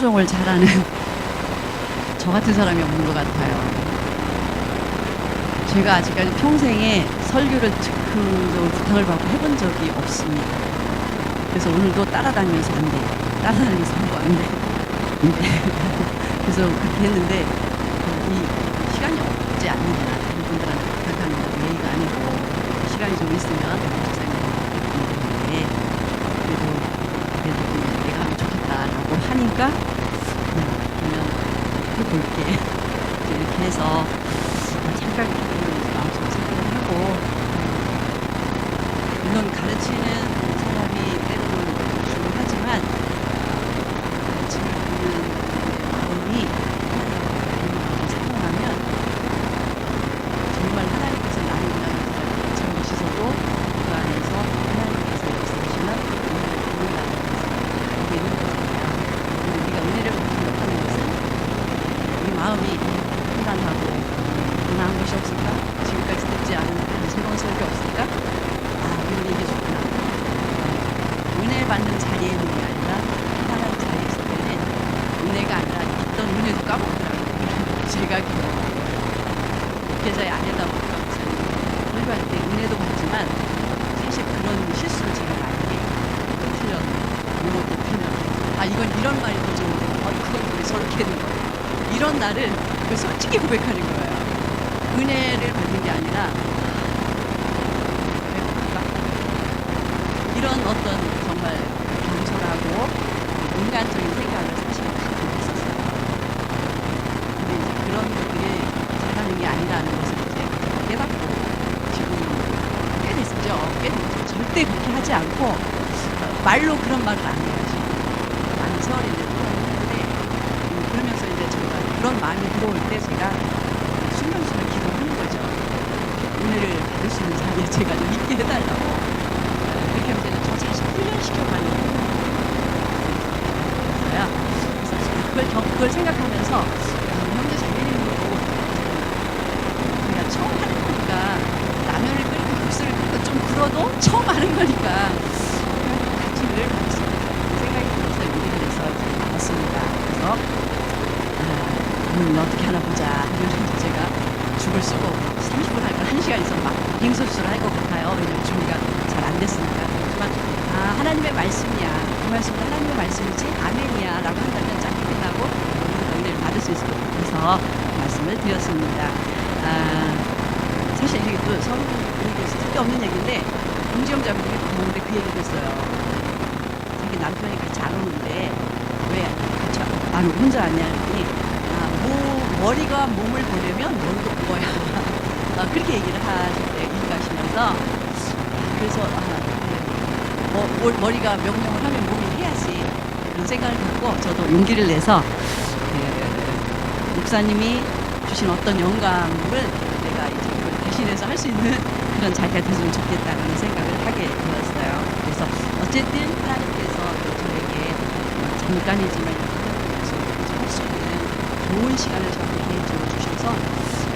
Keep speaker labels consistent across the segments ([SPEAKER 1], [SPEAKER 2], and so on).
[SPEAKER 1] 순종을 잘하는 저 같은 사람이 없는 것 같아요. 제가 아직까지 평생에 설교를 즉흥적으로 부탁을 받고 해본 적이 없습니다. 그래서 오늘도 따라다니면서 안 돼. 따라다니면서 하고 안 돼. 그래서 그렇게 했는데 이 시간이 없지 않느냐. 다른 분들한테 부탁하는 건 예의가 아니고 시간이 좀 있으면 목사님이 그래도 그냥 내가 하면 좋겠다라고 하니까 그러면 해볼게. 이렇게 해서 잠깐 마음속에 생각을 하고 물론 가르치는 사람이 때로는 중요하지만 가르침을 듣는 마음이 하나님을 사랑하면 정말 하나님께서 나를 위한 가르치는 것이서도 그 안에서 하나님께서 역사하시는 은혜를 받는다는 것을 알게 되는 거잖아요. 우리가 은혜를 받는 것은 우리 마음이 편안하고 나은 것이 없을까? 지금까지 듣지 않은 새로운 설교 없을까? 우리는 이게 좋구나. 은혜 받는 자리에 있는 게 아니라 하나님 자리에 있을 때는 은혜가 아니라 있던 은혜도 까먹더라고요. 제가 목회자의 아내다 보니까 설교할 때 은혜도 받지만 사실 그런 실수를 제가 많이 해요. 또 틀렸네. 이것도 틀렸네. 이건 이런 말이 더 좋은데 그건 왜 저렇게 했는 거예요. 이런 나를 솔직히 고백하는 거예요. 은혜를 받는 게 아니라 이런 어떤 정말 경솔하고 인간적인 생각을 사실 갖고 있었어요. 근데 이제 그런 것들이 잘하는 게 아니라는 것을 이제 깨닫고 지금 꽤 됐죠. 꽤 됐죠. 절대 그렇게 하지 않고 말로 그런 말을 안 해요. 지금 많은 세월이 이제 흘렀는데 그러면서 이제 제가 그런 마음이 들어올 때 제가 순간순간 기도하는 거죠. 은혜를 받을 수 있는 자리에 제가 좀 있게 해달라고. 그렇게 하면 제가 저 자신 훈련시켜가는 거예요. 그래서 그걸 생각하면서 형제 자매님도 우리가 처음 하는 거니까 라면을 끓이고 국수를 끓이고 좀 불어도 처음 하는 거니까 같이 은혜를 받을 수 있는 생각이 들어서 용기를 내서 나왔습니다. 그래서 어떻게 하나 보자. 이러면서 제가 죽을 쓰고 30분 할까 1시간 있어 막 빙소수를 할 것 같아요. 왜냐면 준비가 잘 안 됐으니까. 하지만 하나님의 말씀이야. 그 말씀도 하나님의 말씀이지 아멘이야 라고 한다면 짧게 끝나고 은혜를 받을 수 있을 것 같아서 말씀을 드렸습니다. 사실 이게 또 서로 얘기해서 쓸데없는 얘기인데 공지영자분이 보는데 그 얘기를 했어요. 자기 남편이 같이 안 오는데 왜 같이 안 오고 혼자 왔냐 했더니 머리가 몸을 보려면 머리도 부어야 그렇게 얘기를 하실 때 인가하시면서 그래서 머리가 명령을 하면 몸이 해야지 그런 생각을 갖고 저도 용기를 내서 목사님이 주신 어떤 영감을 내가 이제 그걸 대신해서 할 수 있는 그런 자리가 됐으면 좋겠다는 생각을 하게 되었어요. 그래서 어쨌든 하나님께서 저에게 잠깐이지만 할 수 있는 좋은 시간을 저한테 개인적으로 주셔서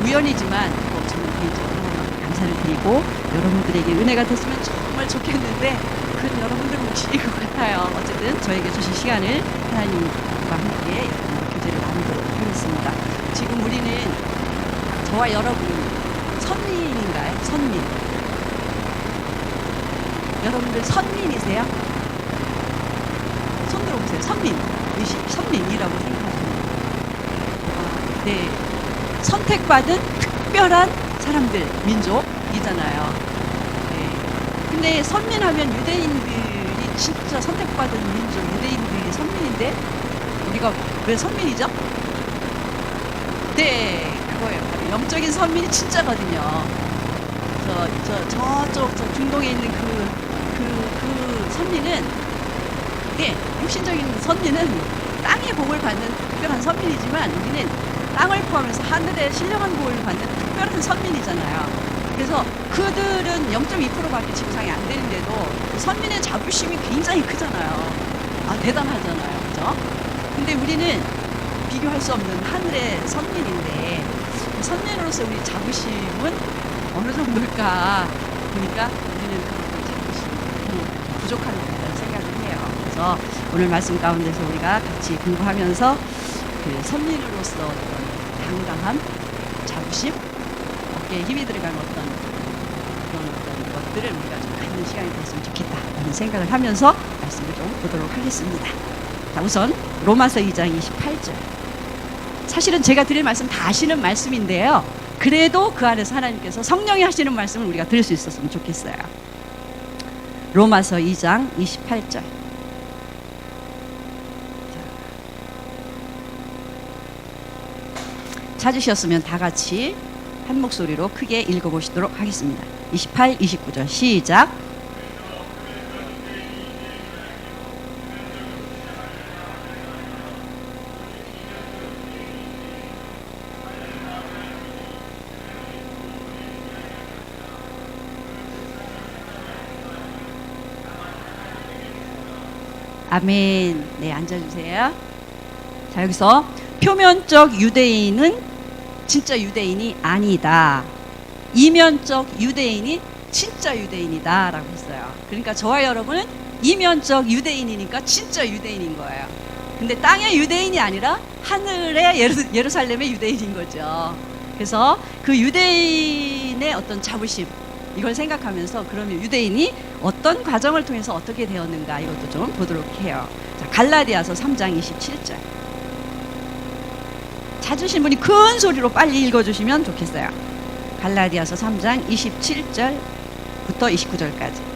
[SPEAKER 1] 우연이지만 저는 개인적으로 감사를 드리고 여러분들에게 은혜가 됐으면 정말 좋겠는데 그건 여러분들 몫일 것 같아요. 어쨌든 저에게 주신 시간을 하나님과 함께 교제를 나누도록 하겠습니다. 지금 우리는 저와 여러분 선민인가요? 선민. 여러분들 선민이세요? 손 들어보세요. 선민. 의식 선민이라고 생각하십니다. 네, 선택받은 특별한 사람들, 민족이잖아요. 네. 근데 선민하면 유대인들이 진짜 선택받은 민족, 유대인들이 선민인데 우리가 왜 선민이죠? 네, 그거예요. 바로 영적인 선민이 진짜거든요. 저쪽 중동에 있는 그 선민은 네, 육신적인 선민은 땅의 복을 받는 특별한 선민이지만 우리는 땅을 포함해서 하늘의 신령한 복을 받는 특별한 선민이잖아요. 그래서 그들은 0.2%밖에 지구상에 안 되는데도 선민의 자부심이 굉장히 크잖아요. 대단하잖아요. 그죠? 근데 우리는 비교할 수 없는 하늘의 선민인데 선민으로서 우리 자부심은 어느 정도일까 보니까 우리는 자부심이 부족한 것 같다는 생각을 해요. 그래서 그래서 오늘 말씀 가운데서 우리가 같이 공부하면서 그 선민으로서 어떤 당당함, 자부심, 어깨에 힘이 들어간 어떤 그런 어떤 것들을 우리가 좀 갖는 시간이 됐으면 좋겠다는 생각을 하면서 말씀을 좀 보도록 하겠습니다. 자, 우선 로마서 2장 28절. 사실은 제가 드릴 말씀 다 아시는 말씀인데요. 그래도 그 안에서 하나님께서 성령이 하시는 말씀을 우리가 들을 수 있었으면 좋겠어요. 로마서 2장 28절. 찾으셨으면 다 같이 한 목소리로 크게 읽어보시도록 하겠습니다. 28, 29절 시작. 아멘. 네, 앉아주세요. 자, 여기서 표면적 유대인은 진짜 유대인이 아니다. 이면적 유대인이 진짜 유대인이다 라고 했어요. 그러니까 저와 여러분은 이면적 유대인이니까 진짜 유대인인 거예요. 근데 땅의 유대인이 아니라 하늘의 예루살렘의 유대인인 거죠. 그래서 그 유대인의 어떤 자부심, 이걸 생각하면서 그러면 유대인이 어떤 과정을 통해서 어떻게 되었는가, 이것도 좀 보도록 해요. 자, 갈라디아서 3장 27절. 찾으신 분이 큰 소리로 빨리 읽어주시면 좋겠어요. 갈라디아서 3장 27절부터 29절까지.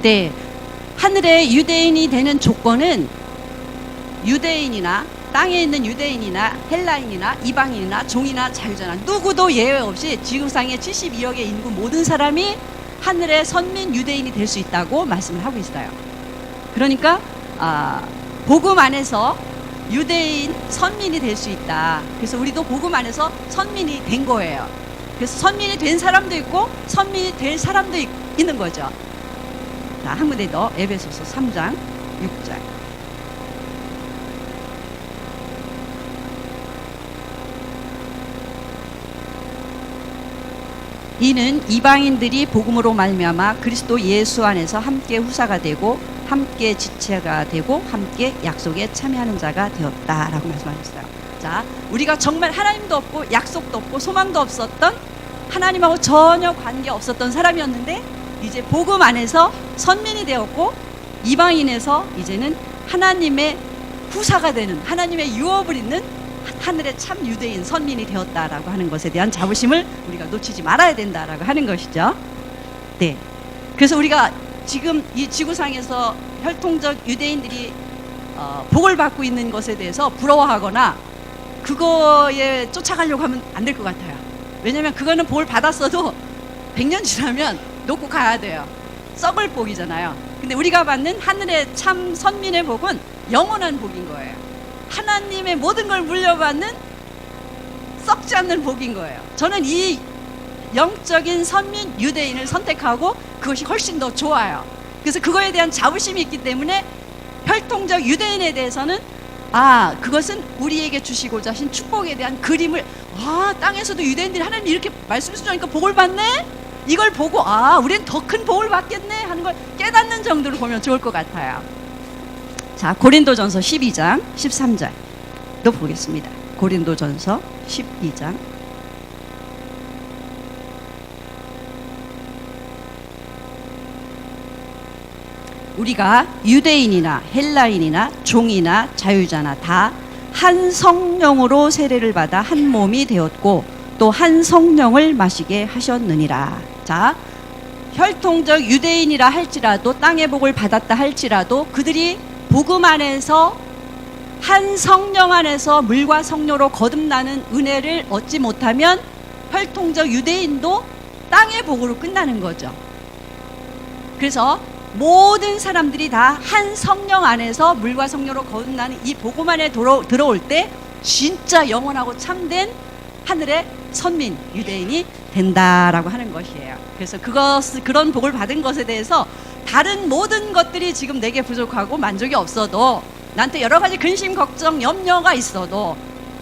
[SPEAKER 1] 네, 하늘의 유대인이 되는 조건은 유대인이나 땅에 있는 유대인이나 헬라인이나 이방인이나 종이나 자유자나 누구도 예외 없이 지구상의 72억의 인구 모든 사람이 하늘의 선민 유대인이 될 수 있다고 말씀을 하고 있어요. 그러니까 복음 안에서 유대인 선민이 될 수 있다. 그래서 우리도 복음 안에서 선민이 된 거예요. 그래서 선민이 된 사람도 있고 선민이 될 사람도 있는 거죠. 자, 한 군데 더 에베소서 3장 6절. 이는 이방인들이 복음으로 말미암아 그리스도 예수 안에서 함께 후사가 되고 함께 지체가 되고 함께 약속에 참여하는 자가 되었다라고 말씀하셨어요. 자, 우리가 정말 하나님도 없고 약속도 없고 소망도 없었던, 하나님하고 전혀 관계 없었던 사람이었는데 이제 복음 안에서 선민이 되었고 이방인에서 이제는 하나님의 후사가 되는, 하나님의 유업을 잇는 하늘의 참 유대인 선민이 되었다라고 하는 것에 대한 자부심을 우리가 놓치지 말아야 된다라고 하는 것이죠. 네. 그래서 우리가 지금 이 지구상에서 혈통적 유대인들이 복을 받고 있는 것에 대해서 부러워하거나 그거에 쫓아가려고 하면 안 될 것 같아요. 왜냐하면 그거는 복을 받았어도 100년 지나면 놓고 가야 돼요. 썩을 복이잖아요. 근데 우리가 받는 하늘의 참 선민의 복은 영원한 복인 거예요. 하나님의 모든 걸 물려받는 썩지 않는 복인 거예요. 저는 이 영적인 선민 유대인을 선택하고 그것이 훨씬 더 좋아요. 그래서 그거에 대한 자부심이 있기 때문에 혈통적 유대인에 대해서는 그것은 우리에게 주시고자 하신 축복에 대한 그림을, 땅에서도 유대인들이 하나님 이렇게 말씀 주니까 복을 받네? 이걸 보고 우린 더 큰 복을 받겠네 하는 걸 깨닫는 정도로 보면 좋을 것 같아요. 자, 고린도전서 12장 13절도 보겠습니다. 고린도전서 12장. 우리가 유대인이나 헬라인이나 종이나 자유자나 다 한 성령으로 세례를 받아 한 몸이 되었고 또 한 성령을 마시게 하셨느니라. 자, 혈통적 유대인이라 할지라도 땅의 복을 받았다 할지라도 그들이 복음 안에서 한 성령 안에서 물과 성령으로 거듭나는 은혜를 얻지 못하면 혈통적 유대인도 땅의 복으로 끝나는 거죠. 그래서 모든 사람들이 다 한 성령 안에서 물과 성령으로 거듭나는 이 복음 안에 들어올 때 진짜 영원하고 참된 하늘의 선민 유대인이 된다라고 하는 것이에요. 그래서 그런 복을 받은 것에 대해서 다른 모든 것들이 지금 내게 부족하고 만족이 없어도, 나한테 여러 가지 근심, 걱정, 염려가 있어도,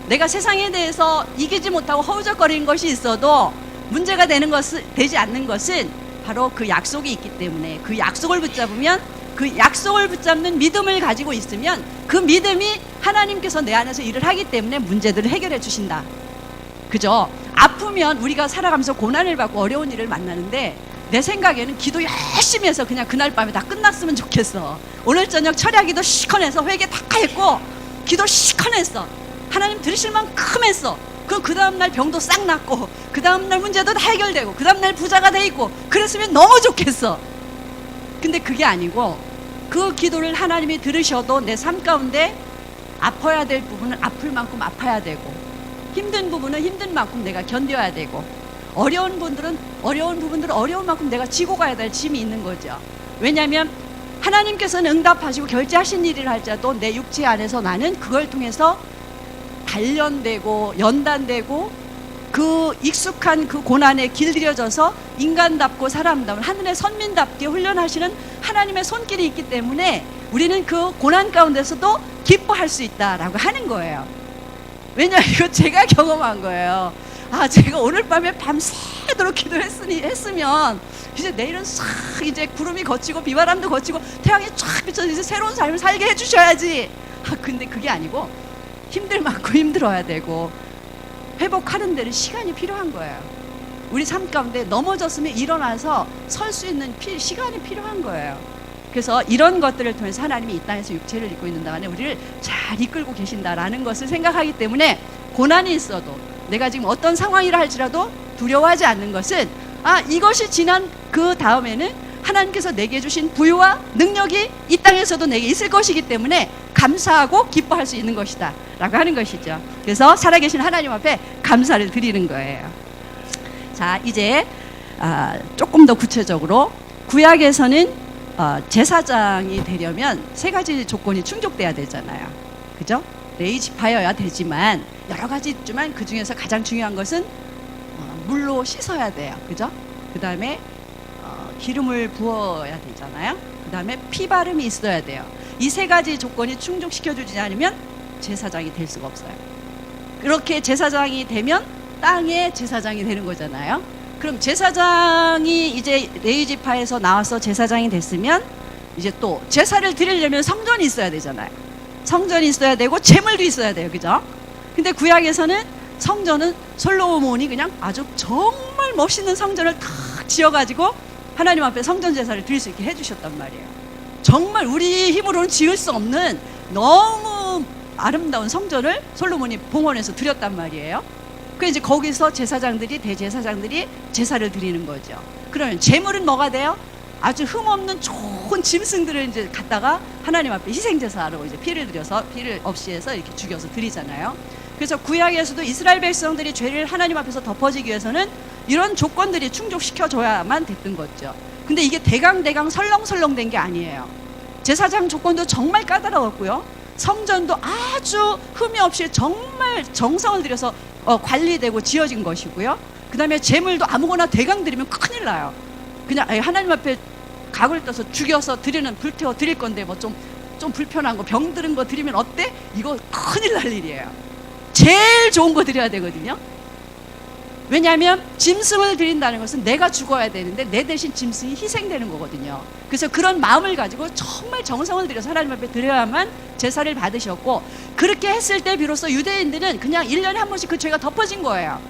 [SPEAKER 1] 내가 세상에 대해서 이기지 못하고 허우적거리는 것이 있어도 문제가 되지 않는 것은 바로 그 약속이 있기 때문에, 그 약속을 붙잡으면, 그 약속을 붙잡는 믿음을 가지고 있으면 그 믿음이 하나님께서 내 안에서 일을 하기 때문에 문제들을 해결해 주신다. 그죠? 아프면 우리가 살아가면서 고난을 받고 어려운 일을 만나는데, 내 생각에는 기도 열심히 해서 그냥 그날 밤에 다 끝났으면 좋겠어. 오늘 저녁 철야기도 시커내서 회개 다 했고 기도 시커냈어. 하나님 들으실 만큼 했어. 그럼 그 다음날 병도 싹 낫고 그 다음날 문제도 다 해결되고 그 다음날 부자가 돼 있고 그랬으면 너무 좋겠어. 근데 그게 아니고, 그 기도를 하나님이 들으셔도 내 삶 가운데 아파야 될 부분은 아플 만큼 아파야 되고, 힘든 부분은 힘든 만큼 내가 견뎌야 되고, 어려운 부분들은 어려운 만큼 내가 지고 가야 될 짐이 있는 거죠. 왜냐하면 하나님께서는 응답하시고 결제하신 일을 할지라도 내 육체 안에서 나는 그걸 통해서 단련되고 연단되고 그 익숙한 그 고난에 길들여져서 인간답고 사람다운 하늘의 선민답게 훈련하시는 하나님의 손길이 있기 때문에 우리는 그 고난 가운데서도 기뻐할 수 있다라고 하는 거예요. 왜냐하면 이거 제가 경험한 거예요. 제가 오늘 밤에 밤새도록 기도했으면 이제 내일은 싹 이제 구름이 걷히고 비바람도 걷히고 태양이 쫙 비쳐서 이제 새로운 삶을 살게 해주셔야지. 근데 그게 아니고 힘들 만큼 힘들어야 되고 회복하는 데는 시간이 필요한 거예요. 우리 삶 가운데 넘어졌으면 일어나서 설 수 있는 시간이 필요한 거예요. 그래서 이런 것들을 통해서 하나님이 이 땅에서 육체를 입고 있는 동안에 우리를 잘 이끌고 계신다라는 것을 생각하기 때문에, 고난이 있어도 내가 지금 어떤 상황이라 할지라도 두려워하지 않는 것은, 이것이 지난 그 다음에는 하나님께서 내게 주신 부유와 능력이 이 땅에서도 내게 있을 것이기 때문에 감사하고 기뻐할 수 있는 것이다 라고 하는 것이죠. 그래서 살아계신 하나님 앞에 감사를 드리는 거예요. 자, 이제 조금 더 구체적으로, 구약에서는 제사장이 되려면 세 가지 조건이 충족돼야 되잖아요. 그죠? 레위 지파여야 되지만 여러 가지 있지만 그 중에서 가장 중요한 것은 물로 씻어야 돼요. 그죠? 그 다음에 기름을 부어야 되잖아요. 그 다음에 피바름이 있어야 돼요. 이 세 가지 조건이 충족시켜주지 않으면 제사장이 될 수가 없어요. 그렇게 제사장이 되면 땅의 제사장이 되는 거잖아요. 그럼 제사장이 이제 레위 지파에서 나와서 제사장이 됐으면 이제 또 제사를 드리려면 성전이 있어야 되잖아요. 성전이 있어야 되고 제물도 있어야 돼요. 그죠? 근데 구약에서는 성전은 솔로몬이 그냥 아주 정말 멋있는 성전을 탁 지어가지고 하나님 앞에 성전 제사를 드릴 수 있게 해주셨단 말이에요. 정말 우리 힘으로는 지을 수 없는 너무 아름다운 성전을 솔로몬이 봉헌해서 드렸단 말이에요. 그 이제 거기서 대제사장들이 제사를 드리는 거죠. 그러면 제물은 뭐가 돼요? 아주 흠없는 좋은 짐승들을 이제 갖다가 하나님 앞에 희생제사로 이제 피를 없이 해서 이렇게 죽여서 드리잖아요. 그래서 구약에서도 이스라엘 백성들이 죄를 하나님 앞에서 덮어지기 위해서는 이런 조건들이 충족시켜줘야만 됐던 거죠. 근데 이게 대강 설렁설렁 된 게 아니에요. 제사장 조건도 정말 까다로웠고요. 성전도 아주 흠이 없이 정말 정성을 들여서 관리되고 지어진 것이고요. 그 다음에 제물도 아무거나 대강 드리면 큰일 나요. 그냥 하나님 앞에 각을 떠서 죽여서 불태워 드릴 건데 뭐 좀 불편한 거, 병 들은 거 드리면 어때? 이거 큰일 날 일이에요. 제일 좋은 거 드려야 되거든요. 왜냐하면 짐승을 드린다는 것은 내가 죽어야 되는데 내 대신 짐승이 희생되는 거거든요. 그래서 그런 마음을 가지고 정말 정성을 들여서 하나님 앞에 드려야만 제사를 받으셨고, 그렇게 했을 때 비로소 유대인들은 그냥 1년에 한 번씩 그 죄가 덮어진 거예요.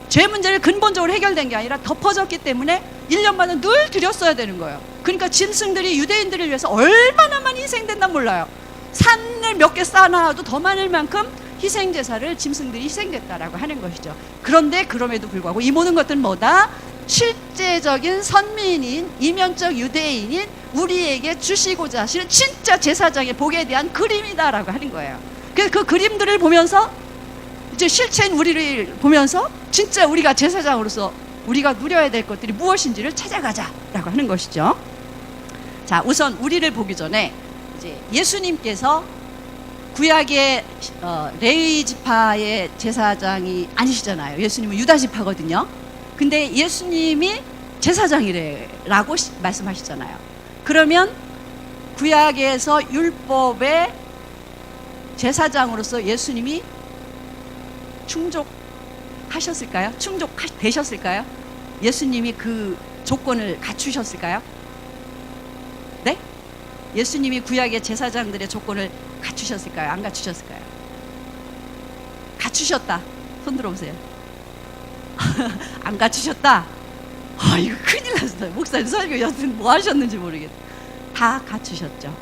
[SPEAKER 1] 죄 문제를 근본적으로 해결된 게 아니라 덮어졌기 때문에 1년마다 늘 드렸어야 되는 거예요. 그러니까 짐승들이 유대인들을 위해서 얼마나 많이 희생된다 몰라요. 산을 몇 개 쌓아놔도 더 많을 만큼 희생제사를 짐승들이 희생됐다라고 하는 것이죠. 그런데 그럼에도 불구하고 이 모든 것들은 뭐다? 실제적인 선민인, 이면적 유대인인 우리에게 주시고자 하시는 진짜 제사장의 복에 대한 그림이다라고 하는 거예요. 그래서 그 그림들을 보면서 이제 실체인 우리를 보면서 진짜 우리가 제사장으로서 우리가 누려야 될 것들이 무엇인지를 찾아가자라고 하는 것이죠. 자, 우선 우리를 보기 전에 이제 예수님께서 구약의 레위 지파의 제사장이 아니시잖아요. 예수님은 유다 지파거든요. 근데 예수님이 제사장이래라고 말씀하시잖아요. 그러면 구약에서 율법의 제사장으로서 예수님이 충족하셨을까요? 충족되셨을까요? 예수님이 그 조건을 갖추셨을까요? 네? 예수님이 구약의 제사장들의 조건을 갖추셨을까요? 안 갖추셨을까요? 갖추셨다. 손 들어보세요. 안 갖추셨다. 이거 큰일 났어요. 목사님 설교 여튼 뭐 하셨는지 모르겠다. 다 갖추셨죠.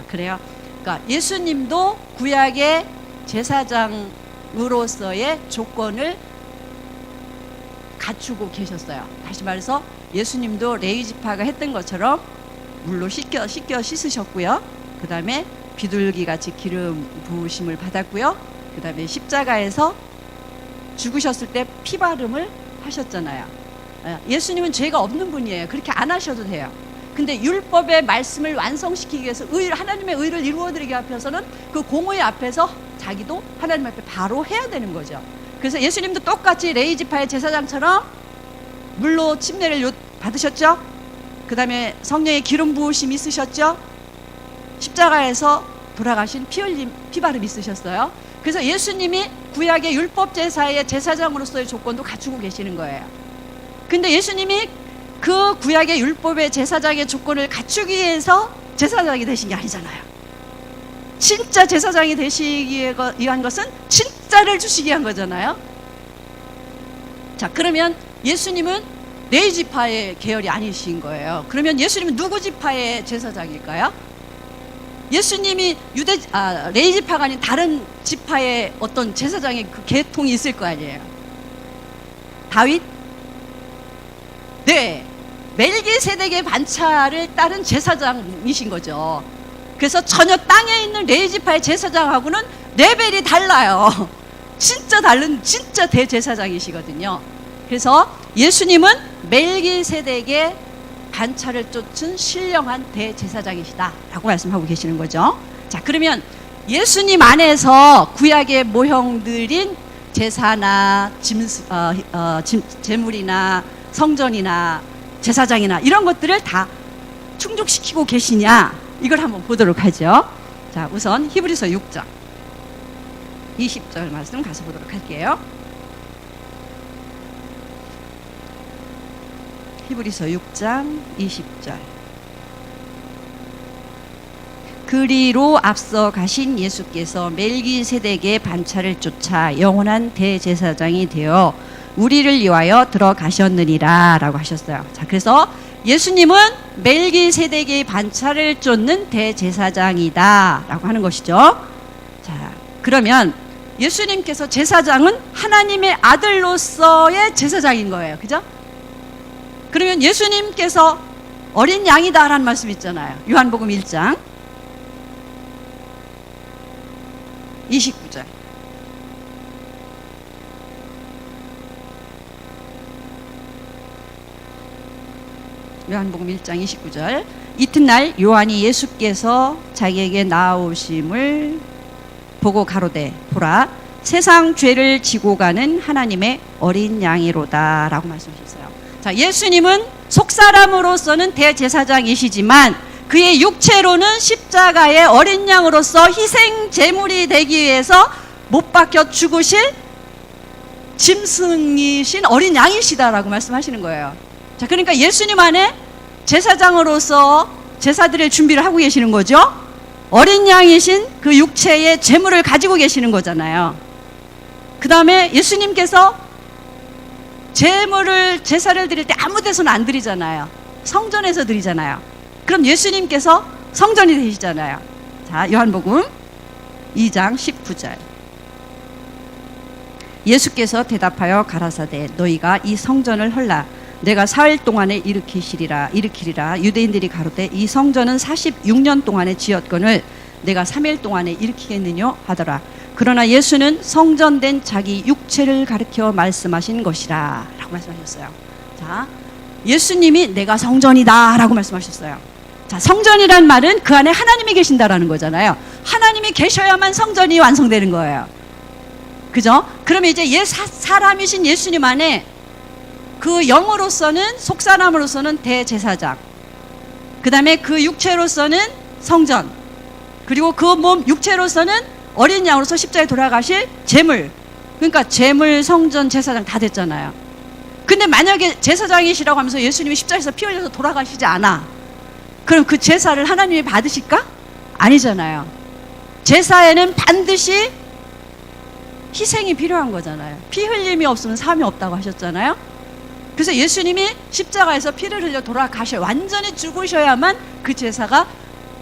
[SPEAKER 1] 그래요? 그러니까 예수님도 구약의 제사장으로서의 조건을 갖추고 계셨어요. 다시 말해서 예수님도 레위지파가 했던 것처럼 물로 씻겨 씻으셨고요. 그 다음에 비둘기같이 기름 부으심을 받았고요. 그 다음에 십자가에서 죽으셨을 때 피바름을 하셨잖아요. 예수님은 죄가 없는 분이에요. 그렇게 안 하셔도 돼요. 근데 율법의 말씀을 완성시키기 위해서 하나님의 의를 이루어드리기 앞에서는 그 공의 앞에서 자기도 하나님 앞에 바로 해야 되는 거죠. 그래서 예수님도 똑같이 레위지파의 제사장처럼 물로 침례를 받으셨죠. 그 다음에 성령의 기름 부으심이 있으셨죠. 십자가에서 돌아가신 피 흘림, 피바름 있으셨어요. 그래서 예수님이 구약의 율법 제사의 제사장으로서의 조건도 갖추고 계시는 거예요. 근데 예수님이 그 구약의 율법의 제사장의 조건을 갖추기 위해서 제사장이 되신 게 아니잖아요. 진짜 제사장이 되시기 위한 것은 진짜를 주시기 위한 거잖아요. 자, 그러면 예수님은 레위지파의 계열이 아니신 거예요. 그러면 예수님은 누구 지파의 제사장일까요? 예수님이 레위지파가 아닌 다른 지파의 어떤 제사장의 그 계통이 있을 거 아니에요. 다윗? 네, 멜기세덱의 반차를 따른 제사장이신 거죠. 그래서 전혀 땅에 있는 레위지파의 제사장하고는 레벨이 달라요. 진짜 다른 진짜 대제사장이시거든요. 그래서 예수님은 멜기세덱의 반차를 쫓은 신령한 대제사장이시다라고 말씀하고 계시는 거죠. 자, 그러면 예수님 안에서 구약의 모형들인 제사나 제물이나 성전이나 제사장이나 이런 것들을 다 충족시키고 계시냐, 이걸 한번 보도록 하죠. 자, 우선 히브리서 6장 20절 말씀 가서 보도록 할게요. 히브리서 6장 20절. 그리로 앞서 가신 예수께서 멜기세덱의 반차를 쫓아 영원한 대제사장이 되어 우리를 위하여 들어가셨느니라 라고 하셨어요. 자, 그래서 예수님은 멜기세덱의 반차를 쫓는 대제사장이다 라고 하는 것이죠. 자, 그러면 예수님께서 제사장은 하나님의 아들로서의 제사장인 거예요. 그죠? 그러면 예수님께서 어린 양이다 라는 말씀 있잖아요. 요한복음 1장 29절. 요한복음 1장 29절. 이튿날 요한이 예수께서 자기에게 나아오심을 보고 가로되 보라 세상 죄를 지고 가는 하나님의 어린 양이로다 라고 말씀하셨어요. 자, 예수님은 속사람으로서는 대제사장이시지만 그의 육체로는 십자가의 어린 양으로서 희생 제물이 되기 위해서 못 박혀 죽으실 짐승이신 어린 양이시다라고 말씀하시는 거예요. 자, 그러니까 예수님 안에 제사장으로서 제사드릴 준비를 하고 계시는 거죠. 어린 양이신 그 육체의 제물을 가지고 계시는 거잖아요. 그 다음에 예수님께서 제사를 드릴 때 아무 데서는 안 드리잖아요. 성전에서 드리잖아요. 그럼 예수님께서 성전이 되시잖아요. 자, 요한복음 2장 19절. 예수께서 대답하여 가라사대 너희가 이 성전을 헐라 내가 사흘 동안에 일으키리라. 유대인들이 가로되 이 성전은 46년 동안에 지었거늘 내가 3일 동안에 일으키겠느냐 하더라. 그러나 예수는 성전된 자기 육체를 가리켜 말씀하신 것이라 라고 말씀하셨어요. 자, 예수님이 내가 성전이다 라고 말씀하셨어요. 자, 성전이란 말은 그 안에 하나님이 계신다라는 거잖아요. 하나님이 계셔야만 성전이 완성되는 거예요. 그죠? 그러면 이제 사람이신 예수님 안에 그 영으로서는, 속사람으로서는 대제사장, 그 다음에 그 육체로서는 성전, 그리고 그 몸 육체로서는 어린 양으로서 십자가에 돌아가실 제물, 그러니까 제물, 성전, 제사장 다 됐잖아요. 근데 만약에 제사장이시라고 하면서 예수님이 십자가에서 피 흘려서 돌아가시지 않아, 그럼 그 제사를 하나님이 받으실까? 아니잖아요. 제사에는 반드시 희생이 필요한 거잖아요. 피 흘림이 없으면 사함이 없다고 하셨잖아요. 그래서 예수님이 십자가에서 피를 흘려 돌아가셔, 완전히 죽으셔야만 그 제사가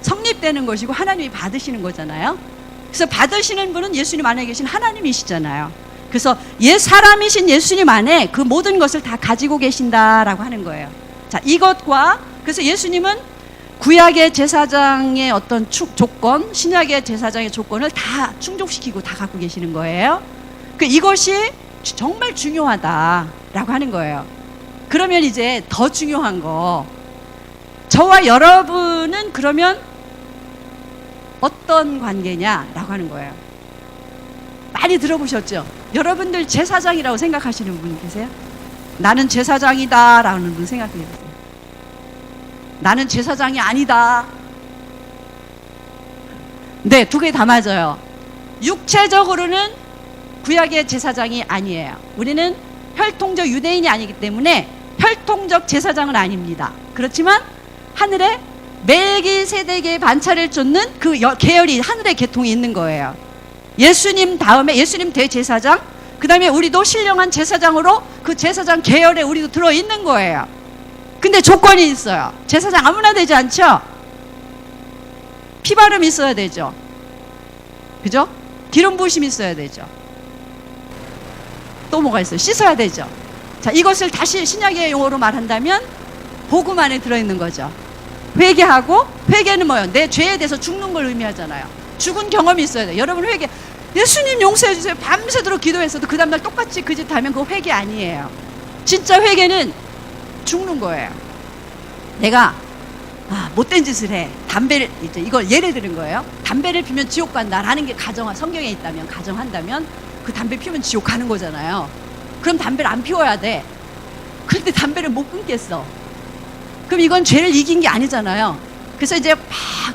[SPEAKER 1] 성립되는 것이고 하나님이 받으시는 거잖아요. 그래서 받으시는 분은 예수님 안에 계신 하나님이시잖아요. 그래서 사람이신 예수님 안에 그 모든 것을 다 가지고 계신다라고 하는 거예요. 자, 이것과, 그래서 예수님은 구약의 제사장의 어떤 조건, 신약의 제사장의 조건을 다 충족시키고 다 갖고 계시는 거예요. 이것이 정말 중요하다라고 하는 거예요. 그러면 이제 더 중요한 거, 저와 여러분은 그러면 어떤 관계냐라고 하는 거예요. 많이 들어보셨죠? 여러분들 제사장이라고 생각하시는 분 계세요? 나는 제사장이다 라는 분 생각해 보세요. 나는 제사장이 아니다. 네, 두 개 다 맞아요. 육체적으로는 구약의 제사장이 아니에요. 우리는 혈통적 유대인이 아니기 때문에 혈통적 제사장은 아닙니다. 그렇지만 하늘에 멜기세덱의 반차를 쫓는 그 계열이, 하늘의 계통이 있는 거예요. 예수님 다음에 예수님 대제사장, 그 다음에 우리도 신령한 제사장으로 그 제사장 계열에 우리도 들어있는 거예요. 근데 조건이 있어요. 제사장 아무나 되지 않죠? 피바름 있어야 되죠. 그죠? 기름 부으심 있어야 되죠. 또 뭐가 있어요? 씻어야 되죠. 자, 이것을 다시 신약의 용어로 말한다면 복음 안에 들어있는 거죠. 회개하고, 회개는 뭐예요? 내 죄에 대해서 죽는 걸 의미하잖아요. 죽은 경험이 있어야 돼요. 여러분 회개, 예수님 용서해 주세요 밤새도록 기도했어도 그 다음날 똑같이 그 짓 하면 그거 회개 아니에요. 진짜 회개는 죽는 거예요. 내가 못된 짓을 해, 담배를, 이제 이걸 예를 들은 거예요. 담배를 피면 지옥 간다라는 게 성경에 있다면, 가정한다면 그 담배 피우면 지옥 가는 거잖아요. 그럼 담배를 안 피워야 돼. 그런데 담배를 못 끊겠어. 그럼 이건 죄를 이긴 게 아니잖아요. 그래서 이제 막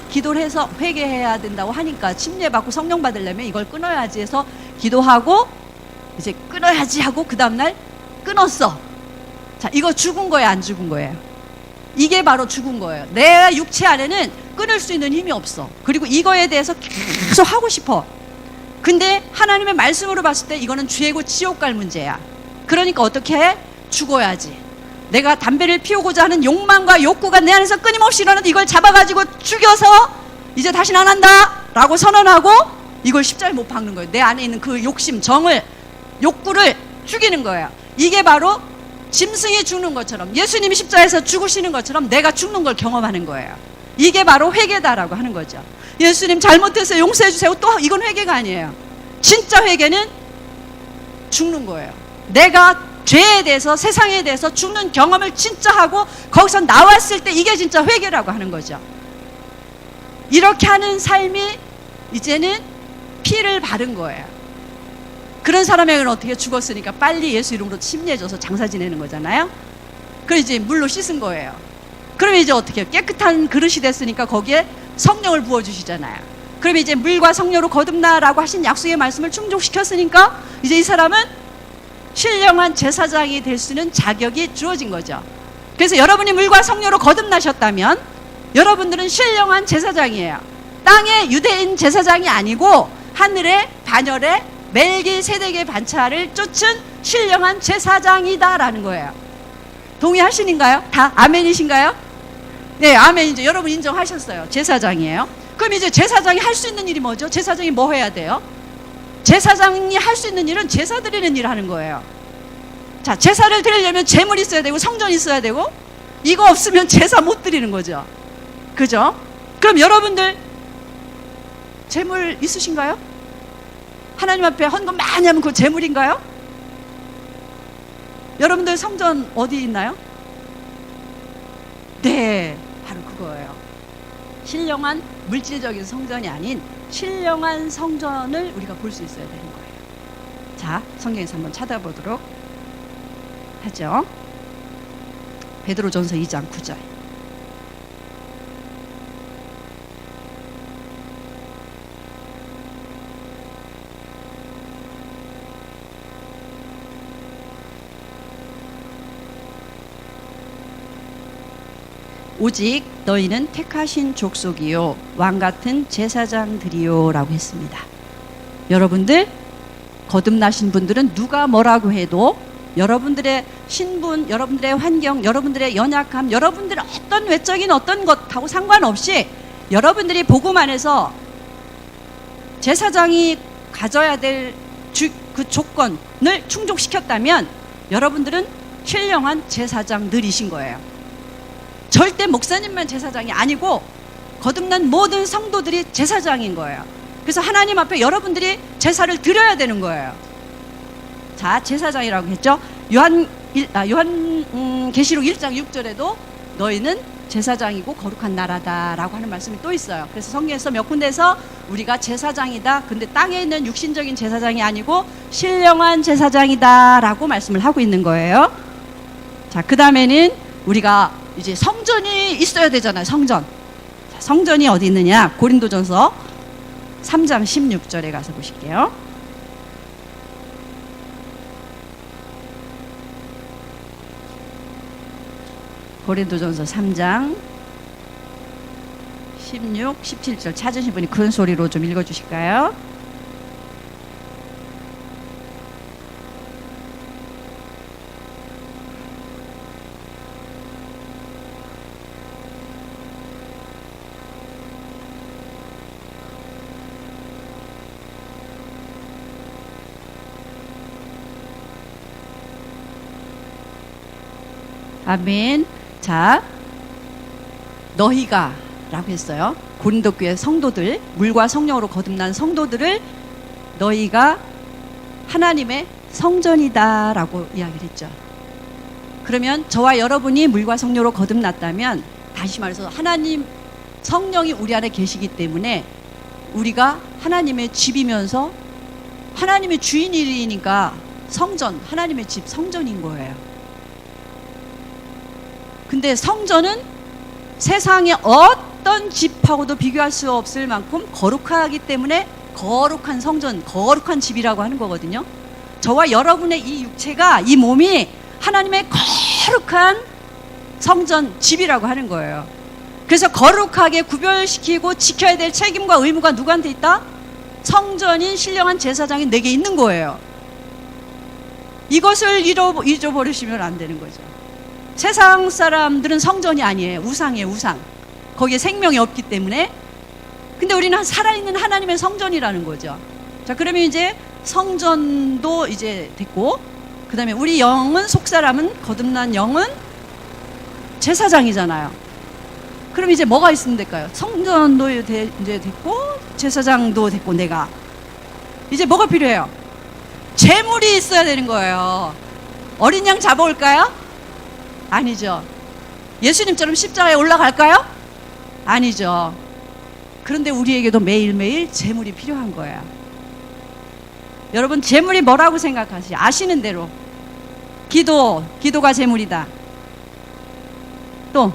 [SPEAKER 1] 기도를 해서 회개해야 된다고 하니까, 침례 받고 성령 받으려면 이걸 끊어야지 해서 기도하고, 이제 끊어야지 하고 그 다음날 끊었어. 자, 이거 죽은 거예요, 안 죽은 거예요? 이게 바로 죽은 거예요. 내 육체 안에는 끊을 수 있는 힘이 없어. 그리고 이거에 대해서 계속 하고 싶어. 근데 하나님의 말씀으로 봤을 때 이거는 죄고 지옥 갈 문제야. 그러니까 어떻게 해? 죽어야지. 내가 담배를 피우고자 하는 욕망과 욕구가 내 안에서 끊임없이 일어나도 이걸 잡아가지고 죽여서 이제 다시는 안 한다 라고 선언하고 이걸 십자가에 못 박는 거예요. 내 안에 있는 그 욕심, 정을, 욕구를 죽이는 거예요. 이게 바로 짐승이 죽는 것처럼, 예수님이 십자가에서 죽으시는 것처럼 내가 죽는 걸 경험하는 거예요. 이게 바로 회개다라고 하는 거죠. 예수님 잘못했어요, 용서해 주세요. 또 이건 회개가 아니에요. 진짜 회개는 죽는 거예요. 내가 죄에 대해서, 세상에 대해서 죽는 경험을 진짜 하고 거기서 나왔을 때 이게 진짜 회개라고 하는 거죠. 이렇게 하는 삶이 이제는 피를 바른 거예요. 그런 사람에게는 어떻게? 죽었으니까 빨리 예수 이름으로 침례해줘서 장사 지내는 거잖아요. 그럼 이제 물로 씻은 거예요. 그러면 이제 어떻게 해요? 깨끗한 그릇이 됐으니까 거기에 성령을 부어주시잖아요. 그럼 이제 물과 성령으로 거듭나라고 하신 약속의 말씀을 충족시켰으니까 이제 이 사람은 신령한 제사장이 될 수 있는 자격이 주어진 거죠. 그래서 여러분이 물과 성령으로 거듭나셨다면 여러분들은 신령한 제사장이에요. 땅의 유대인 제사장이 아니고 하늘의 반열의 멜기세덱의 반차를 쫓은 신령한 제사장이다라는 거예요. 동의하시는가요? 다 아멘이신가요? 네, 아멘이죠. 여러분 인정하셨어요. 제사장이에요. 그럼 이제 제사장이 할 수 있는 일이 뭐죠? 제사장이 뭐 해야 돼요? 제사장이 할 수 있는 일은 제사 드리는 일을 하는 거예요. 자, 제사를 드리려면 제물이 있어야 되고 성전이 있어야 되고, 이거 없으면 제사 못 드리는 거죠. 그죠? 그럼 여러분들 제물 있으신가요? 하나님 앞에 헌금 많이 하면 그거 제물인가요? 여러분들 성전 어디 있나요? 네, 바로 그거예요. 신령한 물질적인 성전이 아닌 신령한 성전을 우리가 볼 수 있어야 되는 거예요. 자, 성경에서 한번 찾아보도록 하죠. 베드로전서 2장 9절. 오직 너희는 택하신 족속이요 왕같은 제사장들이요 라고 했습니다. 여러분들, 거듭나신 분들은 누가 뭐라고 해도 여러분들의 신분, 여러분들의 환경, 여러분들의 연약함, 여러분들의 어떤 외적인 어떤 것하고 상관없이 여러분들이 복음 안에서 제사장이 가져야 될 그 조건을 충족시켰다면 여러분들은 신령한 제사장들이신 거예요. 절대 목사님만 제사장이 아니고 거듭난 모든 성도들이 제사장인 거예요. 그래서 하나님 앞에 여러분들이 제사를 드려야 되는 거예요. 자, 제사장이라고 했죠. 계시록 1장 6절에도 너희는 제사장이고 거룩한 나라다라고 하는 말씀이 또 있어요. 그래서 성경에서 몇 군데에서 우리가 제사장이다. 근데 땅에 있는 육신적인 제사장이 아니고 신령한 제사장이다라고 말씀을 하고 있는 거예요. 자, 그 다음에는 우리가 이제 성전이 있어야 되잖아요. 성전. 자, 성전이 어디 있느냐? 고린도전서 3장 16절에 가서 보실게요. 고린도전서 3장 16, 17절 찾으신 분이 큰 소리로 좀 읽어주실까요? 아멘. 자, 너희가 라고 했어요. 고린도 교회 성도들, 물과 성령으로 거듭난 성도들을 너희가 하나님의 성전이다 라고 이야기를 했죠. 그러면 저와 여러분이 물과 성령으로 거듭났다면, 다시 말해서 하나님 성령이 우리 안에 계시기 때문에 우리가 하나님의 집이면서 하나님의 주인이니까 성전, 하나님의 집, 성전인 거예요. 근데 성전은 세상의 어떤 집하고도 비교할 수 없을 만큼 거룩하기 때문에 거룩한 성전, 거룩한 집이라고 하는 거거든요. 저와 여러분의 이 육체가, 이 몸이 하나님의 거룩한 성전, 집이라고 하는 거예요. 그래서 거룩하게 구별시키고 지켜야 될 책임과 의무가 누구한테 있다? 성전인 신령한 제사장이 내게 있는 거예요. 이것을 잊어버리시면 안 되는 거죠. 세상 사람들은 성전이 아니에요. 우상이에요, 우상. 거기에 생명이 없기 때문에. 근데 우리는 살아있는 하나님의 성전이라는 거죠. 자, 그러면 이제 성전도 이제 됐고, 그 다음에 우리 영은, 속사람은, 거듭난 영은 제사장이잖아요. 그럼 이제 뭐가 있으면 될까요? 성전도 이제 됐고, 제사장도 됐고, 내가. 이제 뭐가 필요해요? 제물이 있어야 되는 거예요. 어린 양 잡아올까요? 아니죠. 예수님처럼 십자가에 올라갈까요? 아니죠. 그런데 우리에게도 매일매일 제물이 필요한 거예요. 여러분, 제물이 뭐라고 생각하시죠? 아시는 대로. 기도가 제물이다. 또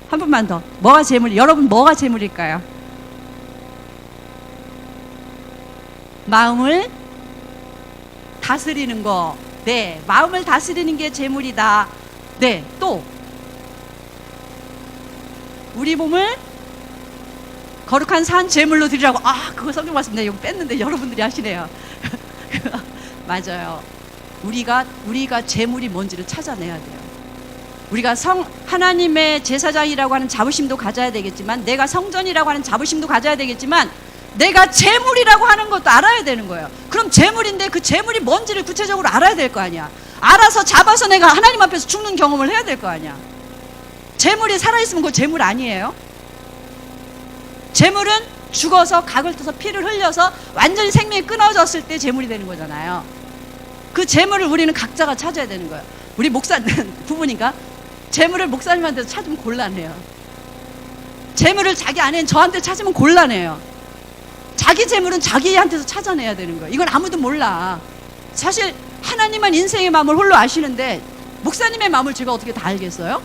[SPEAKER 1] 한 분만 더. 뭐가 제물? 여러분, 뭐가 제물일까요? 마음을 다스리는 거. 네, 마음을 다스리는 게 제물이다. 네, 또 우리 몸을 거룩한 산 제물로 드리라고. 아, 그거 성경 말씀 내가 이거 뺐는데 여러분들이 하시네요. 맞아요. 우리가 제물이 뭔지를 찾아내야 돼요. 우리가 하나님의 제사장이라고 하는 자부심도 가져야 되겠지만, 내가 성전이라고 하는 자부심도 가져야 되겠지만, 내가 제물이라고 하는 것도 알아야 되는 거예요. 그럼 제물인데 그 제물이 뭔지를 구체적으로 알아야 될 거 아니야. 알아서 잡아서 내가 하나님 앞에서 죽는 경험을 해야 될 거 아니야. 제물이 살아있으면 그거 제물 아니에요. 제물은 죽어서 각을 떠서 피를 흘려서 완전히 생명이 끊어졌을 때 제물이 되는 거잖아요. 그 제물을 우리는 각자가 찾아야 되는 거예요. 우리 부부니까 제물을 목사님한테서 찾으면 곤란해요. 제물을 자기 아내는 저한테 찾으면 곤란해요. 자기 제물은 자기한테서 찾아내야 되는 거예요. 이건 아무도 몰라. 사실 하나님만 인생의 마음을 홀로 아시는데 목사님의 마음을 제가 어떻게 다 알겠어요?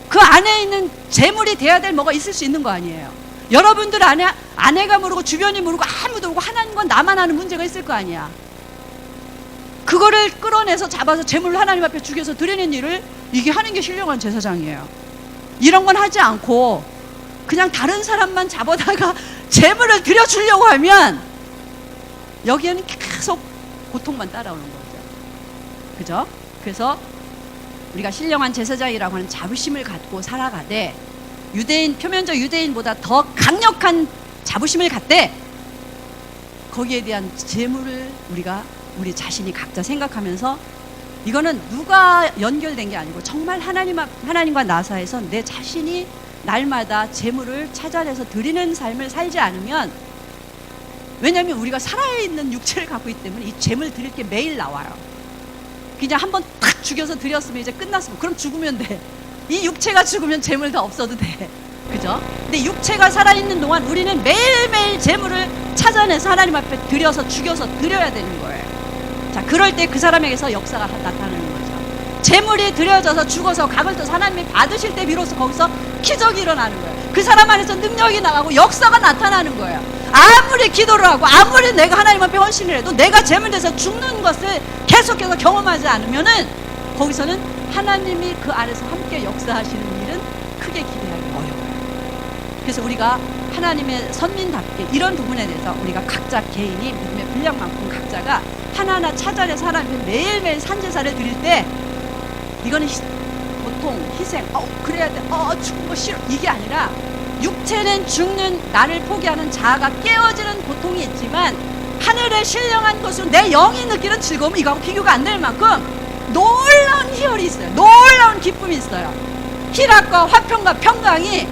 [SPEAKER 1] 그 안에 있는 재물이 돼야 될 뭐가 있을 수 있는 거 아니에요. 여러분들 안에 아내가 모르고 주변이 모르고 아무도 모르고 하나님과 나만 아는 문제가 있을 거 아니야. 그거를 끌어내서 잡아서 재물을 하나님 앞에 죽여서 드리는 일을 이게 하는 게 신령한 제사장이에요. 이런 건 하지 않고 그냥 다른 사람만 잡아다가 재물을 드려주려고 하면 여기에는 계속 고통만 따라오는 거죠. 그죠? 그래서 우리가 신령한 제사장이라고 하는 자부심을 갖고 살아가되 표면적 유대인보다 더 강력한 자부심을 갖되 거기에 대한 재물을 우리 자신이 각자 생각하면서 이거는 누가 연결된 게 아니고 정말 하나님과 나 사이에서 내 자신이 날마다 재물을 찾아내서 드리는 삶을 살지 않으면, 왜냐하면 우리가 살아있는 육체를 갖고 있기 때문에 이 재물 드릴 게 매일 나와요. 그냥 한번 탁 죽여서 드렸으면 이제 끝났으면 그럼 죽으면 돼. 이 육체가 죽으면 재물 다 없어도 돼. 그죠? 근데 육체가 살아있는 동안 우리는 매일매일 재물을 찾아내서 하나님 앞에 드려서 죽여서 드려야 되는 거예요. 자, 그럴 때 그 사람에게서 역사가 나타나는 거죠. 재물이 드려져서 죽어서 각을 떠서 하나님이 받으실 때 비로소 거기서 기적이 일어나는 거예요. 그 사람 안에서 능력이 나가고 역사가 나타나는 거예요. 아무리 기도를 하고 아무리 내가 하나님 앞에 헌신을 해도 내가 재물돼서 죽는 것을 계속해서 경험하지 않으면은 거기서는 하나님이 그 안에서 함께 역사하시는 일은 크게 기대하기 어려워요. 그래서 우리가 하나님의 선민답게 이런 부분에 대해서 우리가 각자 개인이 믿음의 분량만큼 각자가 하나하나 찾아내서 하나님께 매일매일 산제사를 드릴 때 이거는 고통, 희생, 그래야 돼, 죽은 거 싫어, 이게 아니라 육체는 죽는 나를 포기하는 자아가 깨어지는 고통이 있지만 하늘의 신령한 것으로 내 영이 느끼는 즐거움은 이거하고 비교가 안 될 만큼 놀라운 희열이 있어요. 놀라운 기쁨이 있어요. 희락과 화평과 평강이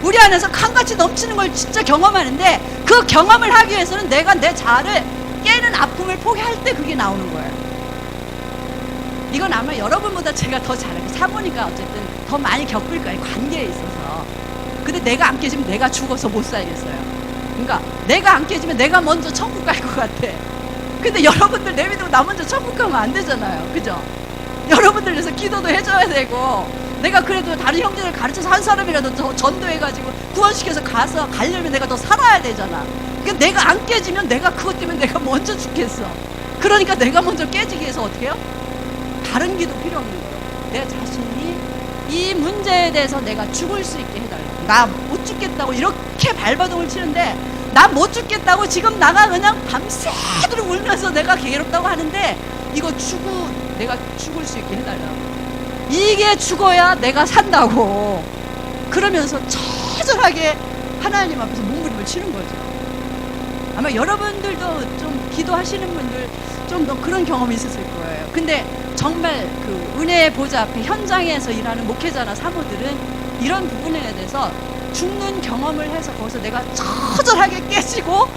[SPEAKER 1] 우리 안에서 강같이 넘치는 걸 진짜 경험하는데, 그 경험을 하기 위해서는 내가 내 자아를 깨는 아픔을 포기할 때 그게 나오는 거예요. 이건 아마 여러분보다 제가 더 잘하고 사보니까 어쨌든 더 많이 겪을 거예요, 관계에 있어서. 근데 내가 안 깨지면 내가 죽어서 못 살겠어요. 그러니까 내가 안 깨지면 내가 먼저 천국 갈 것 같아. 근데 여러분들 내비두고 나 먼저 천국 가면 안 되잖아요. 그죠? 여러분들 위해서 기도도 해줘야 되고, 내가 그래도 다른 형제를 가르쳐서 한 사람이라도 더 전도해가지고 구원시켜서 가서 가려면 내가 더 살아야 되잖아. 그러니까 내가 안 깨지면 내가 그것 때문에 내가 먼저 죽겠어. 그러니까 내가 먼저 깨지기 위해서 어떻게 해요? 다른 기도 필요 없는 거예요. 내 자신이 이 문제에 대해서 내가 죽을 수 있게 해달라. 나 못 죽겠다고 이렇게 발버둥을 치는데, 나 못 죽겠다고 지금 나가 그냥 밤새도록 울면서 내가 괴롭다고 하는데, 이거 내가 죽을 수 있게 해달라고. 이게 죽어야 내가 산다고. 그러면서 처절하게 하나님 앞에서 몸부림을 치는 거죠. 아마 여러분들도 좀 기도하시는 분들 좀 더 그런 경험이 있으실 거예요. 근데 정말 그 은혜의 보좌 앞에 현장에서 일하는 목회자나 사모들은 이런 부분에 대해서 죽는 경험을 해서 거기서 내가 처절하게 깨지고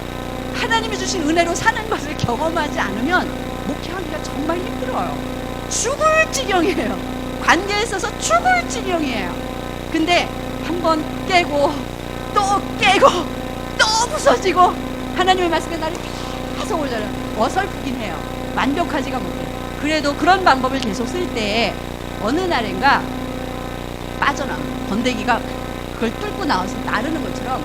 [SPEAKER 1] 하나님이 주신 은혜로 사는 것을 경험하지 않으면 목회하기가 정말 힘들어요. 죽을 지경이에요. 관계에 있어서 죽을 지경이에요. 근데 한번 깨고 또 깨고 또 부서지고 하나님의 말씀에 나를 계속 올려요. 어설프긴 해요. 완벽하지가 못해요. 그래도 그런 방법을 계속 쓸 때 어느 날인가 빠져나와. 번데기가 그걸 뚫고 나와서 나르는 것처럼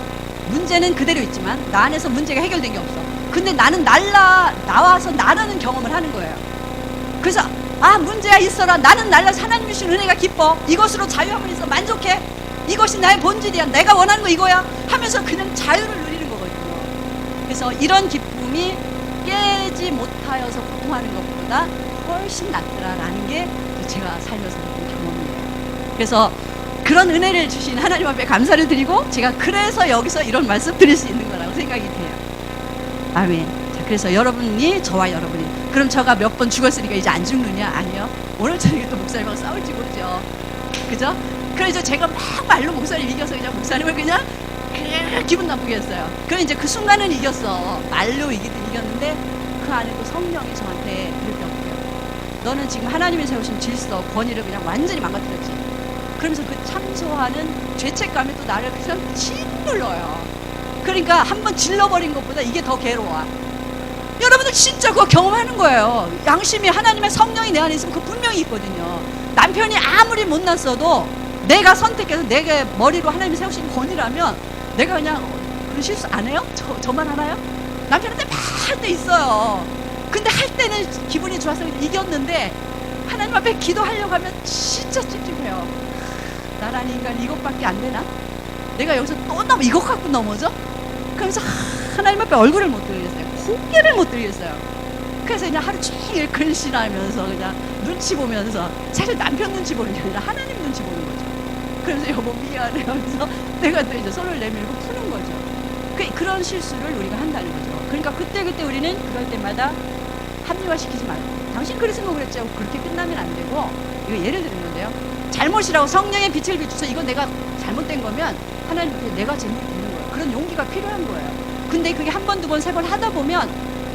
[SPEAKER 1] 문제는 그대로 있지만 나 안에서 문제가 해결된 게 없어. 근데 나는 나와서 나르는 경험을 하는 거예요. 그래서 문제야 있어라. 나는 날라서 하나님 주신 은혜가 기뻐. 이것으로 자유함을 있어. 만족해. 이것이 나의 본질이야. 내가 원하는 거 이거야. 하면서 그냥 자유를 누리는 거거든요. 그래서 이런 기쁨이 깨지 못하여서 고통하는 것보다 훨씬 낫더라라는 게 제가 살면서 느낀 경험이에요. 그래서 그런 은혜를 주신 하나님 앞에 감사를 드리고, 제가 그래서 여기서 이런 말씀 드릴 수 있는 거라고 생각이 돼요. 아멘. 자, 그래서 저와 여러분이 그럼 저가 몇 번 죽었으니까 이제 안 죽느냐? 아니요. 오늘 저녁에 또 목사님하고 싸울지 모르죠. 그죠? 그래서 제가 막 말로 목사님 이겨서 그냥 목사님을 그냥 기분 나쁘게 했어요. 그럼 이제 그 순간은 이겼어. 말로 이겼는데 그 안에 또 성령이 저한테 이렇게 없고요. 너는 지금 하나님이 세우신 질서, 권위를 그냥 완전히 망가뜨렸지. 그러면서 그 참소하는 죄책감이 또 나를 그냥 짓눌러요. 그러니까 한번 질러버린 것보다 이게 더 괴로워. 여러분들 진짜 그거 경험하는 거예요. 양심이, 하나님의 성령이 내 안에 있으면 그거 분명히 있거든요. 남편이 아무리 못났어도 내가 선택해서 내게 머리로 하나님이 세우신 권위라면 내가 그냥 그런 실수 안 해요? 저만 하나요? 남편한테 막 할 때 있어요. 근데 할 때는 기분이 좋아서 이겼는데 하나님 앞에 기도하려고 하면 진짜 찝찝해요. 나라는 인간 이것밖에 안 되나? 내가 여기서 또 이것 갖고 넘어져? 그러면서 하나님 앞에 얼굴을 못 들겠어요. 고개를 못 들겠어요. 그래서 그냥 하루 종일 근신하면서 그냥 눈치 보면서, 사실 남편 눈치 보는 게 아니라 하나님 눈치 보는 거죠. 그래서 여보 미안해 하면서 내가 또 이제 손을 내밀고 푸는 거죠. 그런 실수를 우리가 한다는 거죠. 그러니까 그때 우리는 그럴 때마다 합리화시키지 말고, 당신 그래서 뭐 그랬죠. 그렇게 끝나면 안 되고, 이거 예를 드는 건데요. 잘못이라고 성령의 빛을 비춰서 이건 내가 잘못된 거면 하나님께 내가 제물이 되는 거예요. 그런 용기가 필요한 거예요. 근데 그게 한 번, 두 번, 세 번 하다 보면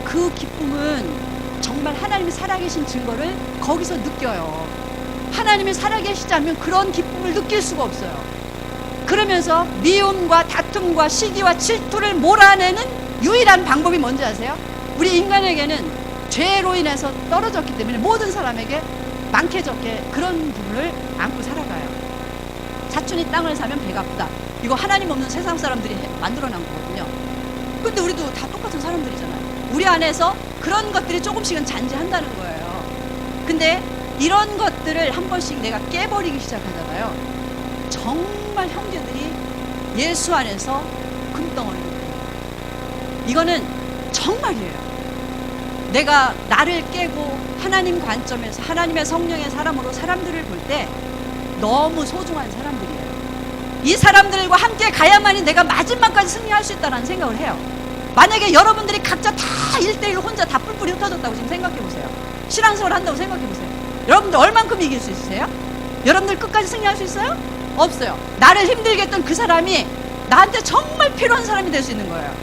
[SPEAKER 1] 그 기쁨은 정말 하나님이 살아계신 증거를 거기서 느껴요. 하나님이 살아계시지 않으면 그런 기쁨을 느낄 수가 없어요. 그러면서 미움과 다툼과 시기와 질투를 몰아내는 유일한 방법이 뭔지 아세요? 우리 인간에게는 죄로 인해서 떨어졌기 때문에 모든 사람에게 많게 적게 그런 부분을 안고 살아가요. 사촌이 땅을 사면 배가 아프다. 이거 하나님 없는 세상 사람들이 만들어낸 거거든요. 근데 우리도 다 똑같은 사람들이잖아요. 우리 안에서 그런 것들이 조금씩은 잔재한다는 거예요. 근데 이런 것들을 한 번씩 내가 깨버리기 시작하잖아요. 정말 형제들이 예수 안에서 금덩어리를 줍니다. 이거는 정말이에요. 내가 나를 깨고 하나님 관점에서 하나님의 성령의 사람으로 사람들을 볼 때 너무 소중한 사람들이에요. 이 사람들과 함께 가야만이 내가 마지막까지 승리할 수 있다는 생각을 해요. 만약에 여러분들이 각자 다 1대1 혼자 다 뿔뿔이 흩어졌다고 지금 생각해 보세요. 신앙생활 한다고 생각해 보세요. 여러분들 얼만큼 이길 수 있으세요? 여러분들 끝까지 승리할 수 있어요? 없어요. 나를 힘들게 했던 그 사람이 나한테 정말 필요한 사람이 될 수 있는 거예요.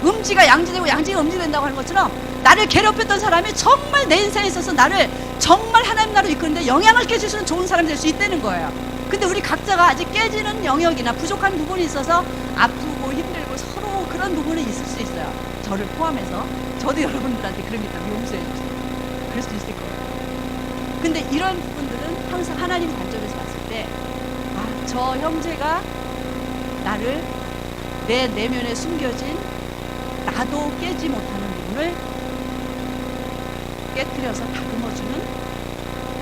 [SPEAKER 1] 음지가 양지되고 양지가 음지된다고 하는 것처럼 나를 괴롭혔던 사람이 정말 내 인생에 있어서 나를 정말 하나님 나라로 이끄는데 영향을 깨줄 수 있는 좋은 사람이 될 수 있다는 거예요. 근데 우리 각자가 아직 깨지는 영역이나 부족한 부분이 있어서 아프고 힘들고 서로 그런 부분이 있을 수 있어요. 저를 포함해서. 저도 여러분들한테 그런 게 있다면 용서해 주세요. 그럴 수도 있을 거예요. 근데 이런 부분들은 항상 하나님 관점에서 봤을 때, 아, 저 형제가 나를 내 내면에 숨겨진 나도 깨지 못하는 부분을 깨트려서 다듬어주는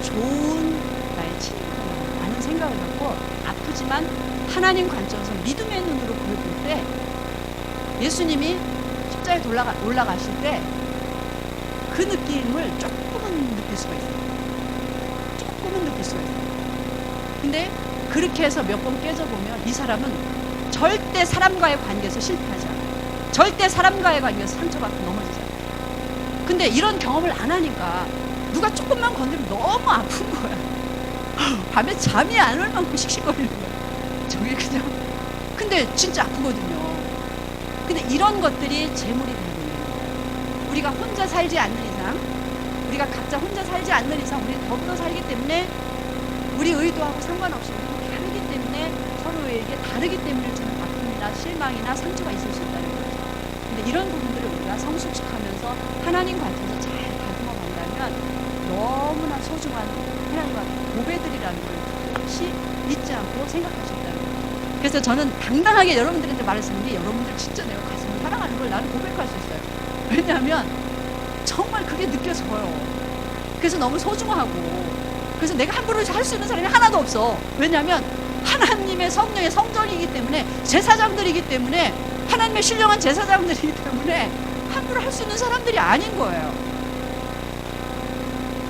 [SPEAKER 1] 좋은 나의 친구라는 생각을 갖고, 아프지만 하나님 관점에서 믿음의 눈으로 그걸 볼 때, 예수님이 십자가에 올라가실 때 그 느낌을 조금은 느낄 수가 있어요. 조금은 느낄 수가 있어요. 근데 그렇게 해서 몇 번 깨져보면 이 사람은 절대 사람과의 관계에서 실패하지 않아요. 절대 사람과의 관계에서 상처받고 넘어지지 않아요. 근데 이런 경험을 안 하니까 누가 조금만 건드리면 너무 아픈 거야. 밤에 잠이 안 올 만큼 씩씩거리는 거야. 저게 그냥. 근데 진짜 아프거든요. 근데 이런 것들이 재물이 되는 거예요. 우리가 혼자 살지 않는 이상, 우리가 각자 혼자 살지 않는 이상, 우리 더불어 살기 때문에 우리 의도하고 상관없이 우리 다르기 때문에 서로에게 다르기 때문에 주는 아픔이나 실망이나 상처가 있을 수 있다는 거죠. 근데 이런 부분들을 우리가 성숙하면서 하나님 관점에서 잘 다듬어 간다면 너무나 소중한 하나님과 고배들이라는 걸 혹시 잊지 않고 생각할 수 있다는 거죠. 그래서 저는 당당하게 여러분들한테 말했었는데, 여러분들 진짜 내가 가슴을 사랑하는 걸 나는 고백할 수 있어요. 왜냐하면 정말 그게 느껴져요. 그래서 너무 소중하고, 그래서 내가 함부로 할 수 있는 사람이 하나도 없어. 왜냐하면 하나님의 성령의 성전이기 때문에, 제사장들이기 때문에, 하나님의 신령한 제사장들이기 때문에 함부로 할 수 있는 사람들이 아닌 거예요.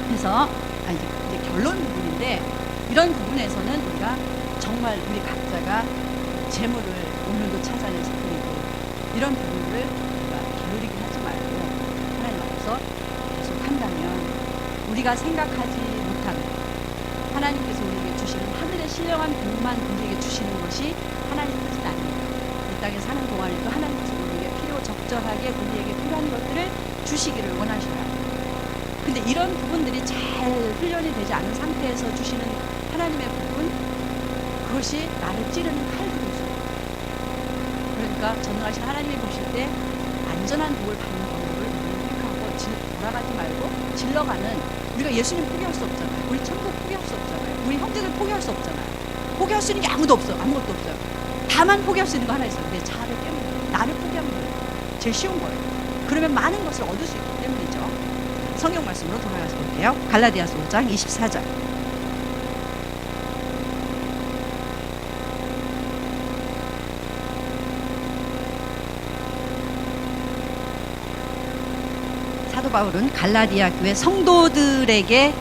[SPEAKER 1] 그래서 이제 결론 부분인데, 이런 부분에서는 우리가 정말 우리 각자가 재물을 오늘도 찾아내서 드리고, 이런 부분을 우리가 게으르게 하지 말고 하나님 앞에서 계속 한다면, 우리가 생각하지 못한 하나님께서 우리에게 주시는 하늘의 신령한 복만 우리에게 주시는 것이 하나님의 뜻이 아닙니다. 이 땅에 사는 동안에도 하나님께서 우리에게 적절하게 우리에게 필요한 것들을 주시기를 원하셔요. 근데 이런 부분들이 잘 훈련이 되지 않은 상태에서 주시는 하나님의 복은, 그것이 나를 찌르는 칼들이 있어요. 그러니까 전능하신 하나님이 보실 때 안전한 복을 받는 방법을 우리는 택하고 돌아가지 말고 질러가는, 우리가 예수님 포기할 수 없잖아요. 우리 천국 포기할 수 없잖아요. 우리 형제들 포기할 수 없잖아요. 포기할 수 있는 게 아무것도 없어요. 다만 포기할 수 있는 거 하나 있어요. 내 자아를 깨물어. 나를 포기하면 돼요. 제일 쉬운 거예요. 그러면 많은 것을 얻을 수 있기 때문이죠. 성경 말씀으로 돌아가서 볼게요. 갈라디아서 5장 24절. 사도 바울은 갈라디아 교회 성도들에게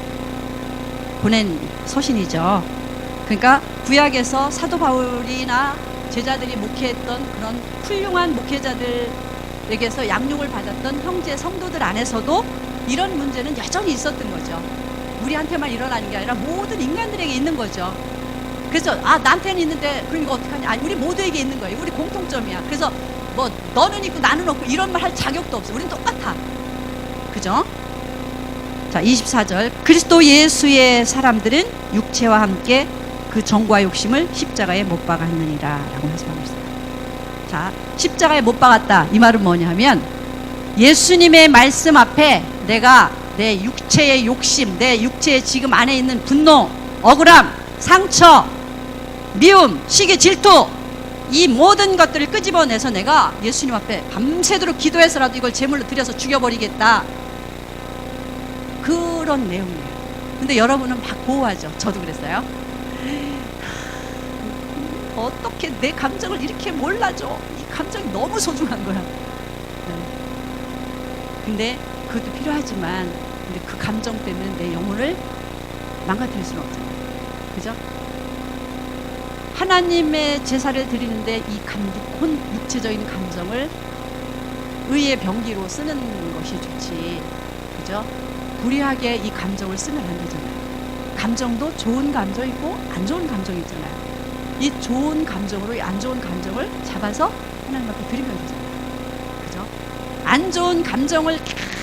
[SPEAKER 1] 보낸 서신이죠. 그러니까 구약에서 사도 바울이나 제자들이 목회했던 그런 훌륭한 목회자들에게서 양육을 받았던 형제 성도들 안에서도 이런 문제는 여전히 있었던 거죠. 우리한테만 일어나는 게 아니라 모든 인간들에게 있는 거죠. 그래서 나한테는 있는데 그러니까 어떡하냐, 아니 우리 모두에게 있는 거예요. 우리 공통점이야. 그래서 뭐 너는 있고 나는 없고 이런 말 할 자격도 없어. 우린 똑같아. 그죠? 자, 24절. 그리스도 예수의 사람들은 육체와 함께 그 정과 욕심을 십자가에 못 박았느니라 라고 말씀하고 있어요. 자, 십자가에 못 박았다, 이 말은 뭐냐면 예수님의 말씀 앞에 내가 내 육체의 욕심, 내 육체의 지금 안에 있는 분노, 억울함, 상처, 미움, 시기, 질투, 이 모든 것들을 끄집어내서 내가 예수님 앞에 밤새도록 기도해서라도 이걸 제물로 드려서 죽여버리겠다, 그런 내용이에요. 근데 여러분은 막 보호하죠. 저도 그랬어요. 어떻게 내 감정을 이렇게 몰라줘. 이 감정이 너무 소중한 거야. 근데 그것도 필요하지만, 근데 그 감정 때문에 내 영혼을 망가뜨릴 수는 없잖아요. 그죠? 하나님의 제사를 드리는데 이 육체적인 감정을 의의 병기로 쓰는 것이 좋지. 그죠? 불의하게 이 감정을 쓰면 안 되잖아요. 감정도 좋은 감정 있고 안 좋은 감정 있잖아요. 이 좋은 감정으로 이 안 좋은 감정을 잡아서 하나님 앞에 드리면 되잖아요. 그죠? 안 좋은 감정을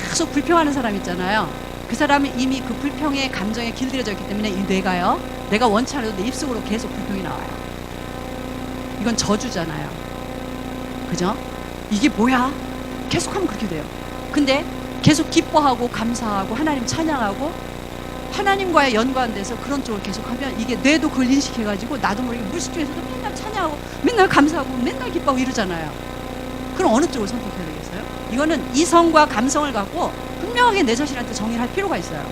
[SPEAKER 1] 계속 불평하는 사람 있잖아요. 그 사람이 이미 그 불평의 감정에 길들여져 있기 때문에 이 뇌가요, 내가 원치 않아도 내 입속으로 계속 불평이 나와요. 이건 저주잖아요. 그죠? 이게 뭐야? 계속하면 그렇게 돼요. 근데 계속 기뻐하고 감사하고 하나님 찬양하고 하나님과의 연관돼서 그런 쪽을 계속하면 이게 뇌도 그걸 인식해가지고 나도 모르게 물속에서도 맨날 찬양하고 맨날 감사하고 맨날 기뻐하고 이러잖아요. 그럼 어느 쪽을 선택해야 되겠어요? 이거는 이성과 감성을 갖고 분명하게 내 자신한테 정의를 할 필요가 있어요.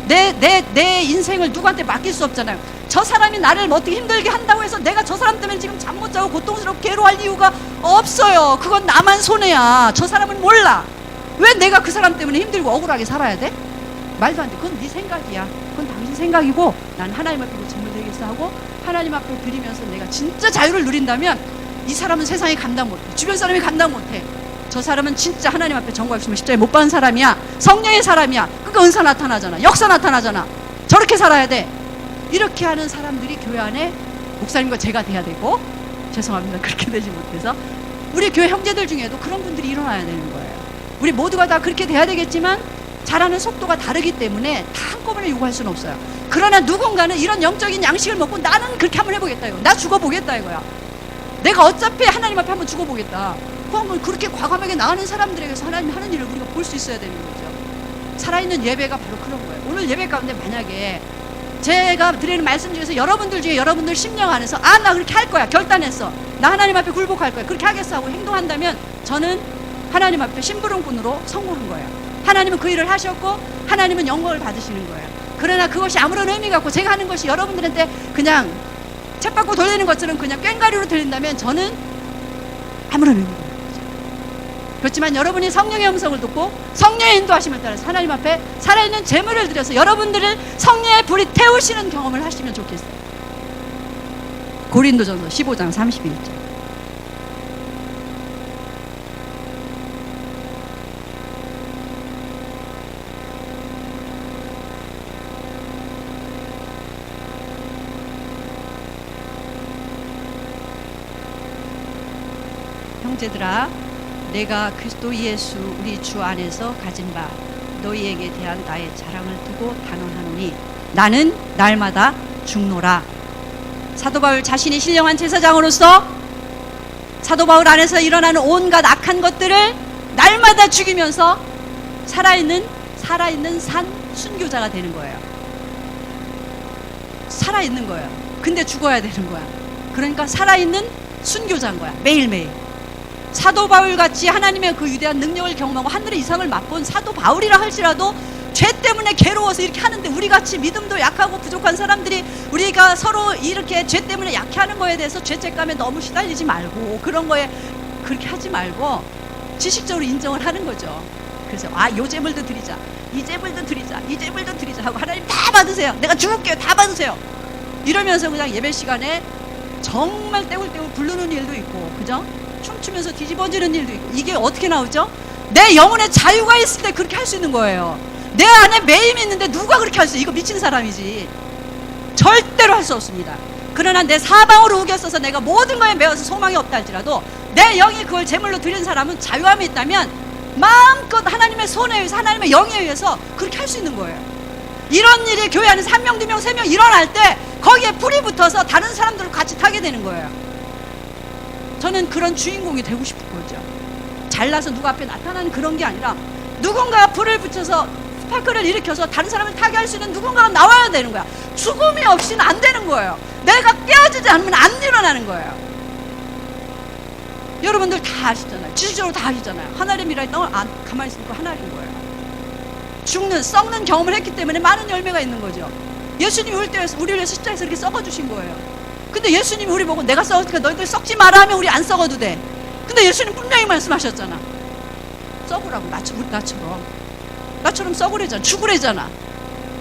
[SPEAKER 1] 내 인생을 누구한테 맡길 수 없잖아요. 저 사람이 나를 어떻게 힘들게 한다고 해서 내가 저 사람 때문에 지금 잠 못 자고 고통스럽게 괴로워할 이유가 없어요. 그건 나만 손해야. 저 사람은 몰라. 왜 내가 그 사람 때문에 힘들고 억울하게 살아야 돼? 말도 안 돼. 그건 네 생각이야. 그건 당신 생각이고 난 하나님 앞에 제물 드리겠어 하고 하나님 앞에 드리면서 내가 진짜 자유를 누린다면 이 사람은 세상에 감당 못해. 주변 사람이 감당 못해. 저 사람은 진짜 하나님 앞에 정과 욕심을 십자가에 못 박은 사람이야. 성령의 사람이야. 그러니까 은사 나타나잖아. 역사 나타나잖아. 저렇게 살아야 돼. 이렇게 하는 사람들이 교회 안에 목사님과 제가 돼야 되고, 죄송합니다. 그렇게 되지 못해서 우리 교회 형제들 중에도 그런 분들이 일어나야 되는 거예요. 우리 모두가 다 그렇게 돼야 되겠지만 자라는 속도가 다르기 때문에 다 한꺼번에 요구할 수는 없어요. 그러나 누군가는 이런 영적인 양식을 먹고 나는 그렇게 한번 해보겠다 이거. 나 죽어보겠다 이거야. 내가 어차피 하나님 앞에 한번 죽어보겠다. 그럼 그렇게 과감하게 나가는 사람들에게서 하나님 하는 일을 우리가 볼 수 있어야 되는 거죠. 살아있는 예배가 바로 그런 거예요. 오늘 예배 가운데 만약에 제가 드리는 말씀 중에서 여러분들 중에 여러분들 심령 안에서 나 그렇게 할 거야 결단했어, 나 하나님 앞에 굴복할 거야, 그렇게 하겠어 하고 행동한다면 저는 하나님 앞에 심부름꾼으로 성공한 거예요. 하나님은 그 일을 하셨고 하나님은 영광을 받으시는 거예요. 그러나 그것이 아무런 의미가 없고 제가 하는 것이 여러분들한테 그냥 쳇바퀴 돌리는 것처럼 그냥 꽹가리로 들린다면 저는 아무런 의미가 없는 거죠. 그렇지만 여러분이 성령의 음성을 듣고 성령의 인도하심을 따라서 하나님 앞에 살아있는 제물을 드려서 여러분들을 성령의 불이 태우시는 경험을 하시면 좋겠어요. 고린도전서 15장 31절. 형제들아, 내가 그리스도 예수 우리 주 안에서 가진 바 너희에게 대한 나의 자랑을 두고 단언하노니 나는 날마다 죽노라. 사도 바울 자신이 신령한 제사장으로서 사도 바울 안에서 일어나는 온갖 악한 것들을 날마다 죽이면서 살아있는 산 순교자가 되는 거예요. 살아있는 거예요. 근데 죽어야 되는 거야. 그러니까 살아있는 순교자인 거야. 매일매일. 사도 바울같이 하나님의 그 위대한 능력을 경험하고 하늘의 이상을 맛본 사도 바울이라 할지라도 죄 때문에 괴로워서 이렇게 하는데, 우리같이 믿음도 약하고 부족한 사람들이 우리가 서로 이렇게 죄 때문에 약해하는 거에 대해서 죄책감에 너무 시달리지 말고, 그런 거에 그렇게 하지 말고 지식적으로 인정을 하는 거죠. 그래서 요 제물도 드리자, 이 제물도 드리자, 이 제물도 드리자 하고, 하나님 다 받으세요, 내가 죽을게요, 다 받으세요, 이러면서 그냥 예배 시간에 정말 떼굴떼굴 부르는 일도 있고, 그죠? 춤추면서 뒤집어지는 일도 있고. 이게 어떻게 나오죠? 내 영혼에 자유가 있을 때 그렇게 할 수 있는 거예요. 내 안에 매임이 있는데 누가 그렇게 할 수 있어요? 이거 미친 사람이지. 절대로 할 수 없습니다. 그러나 내 사방으로 우겨써서 내가 모든 거에 매어서 소망이 없다 할지라도 내 영이 그걸 제물로 드린 사람은 자유함이 있다면 마음껏 하나님의 손에 의해서, 하나님의 영에 의해서 그렇게 할 수 있는 거예요. 이런 일이 교회 안에서 1명, 2명, 3명 일어날 때 거기에 불이 붙어서 다른 사람들을 같이 타게 되는 거예요. 저는 그런 주인공이 되고 싶은 거죠. 잘나서 누가 앞에 나타나는 그런 게 아니라, 누군가가 불을 붙여서 스파크를 일으켜서 다른 사람을 타게 할 수 있는 누군가가 나와야 되는 거야. 죽음이 없이는 안 되는 거예요. 내가 깨어지지 않으면 안 일어나는 거예요. 여러분들 다 아시잖아요. 지식적으로 다 아시잖아요. 하나님이라 했던 건 가만히 있으니까 하나님 거예요. 썩는 경험을 했기 때문에 많은 열매가 있는 거죠. 예수님이 우리를 위해서 십자가에서 이렇게 썩어주신 거예요. 근데 예수님이 우리 보고 내가 썩으니까 너희들 썩지 마라 하면 우리 안 썩어도 돼. 근데 예수님 분명히 말씀하셨잖아. 썩으라고, 나처럼 썩으래잖아, 죽으래잖아.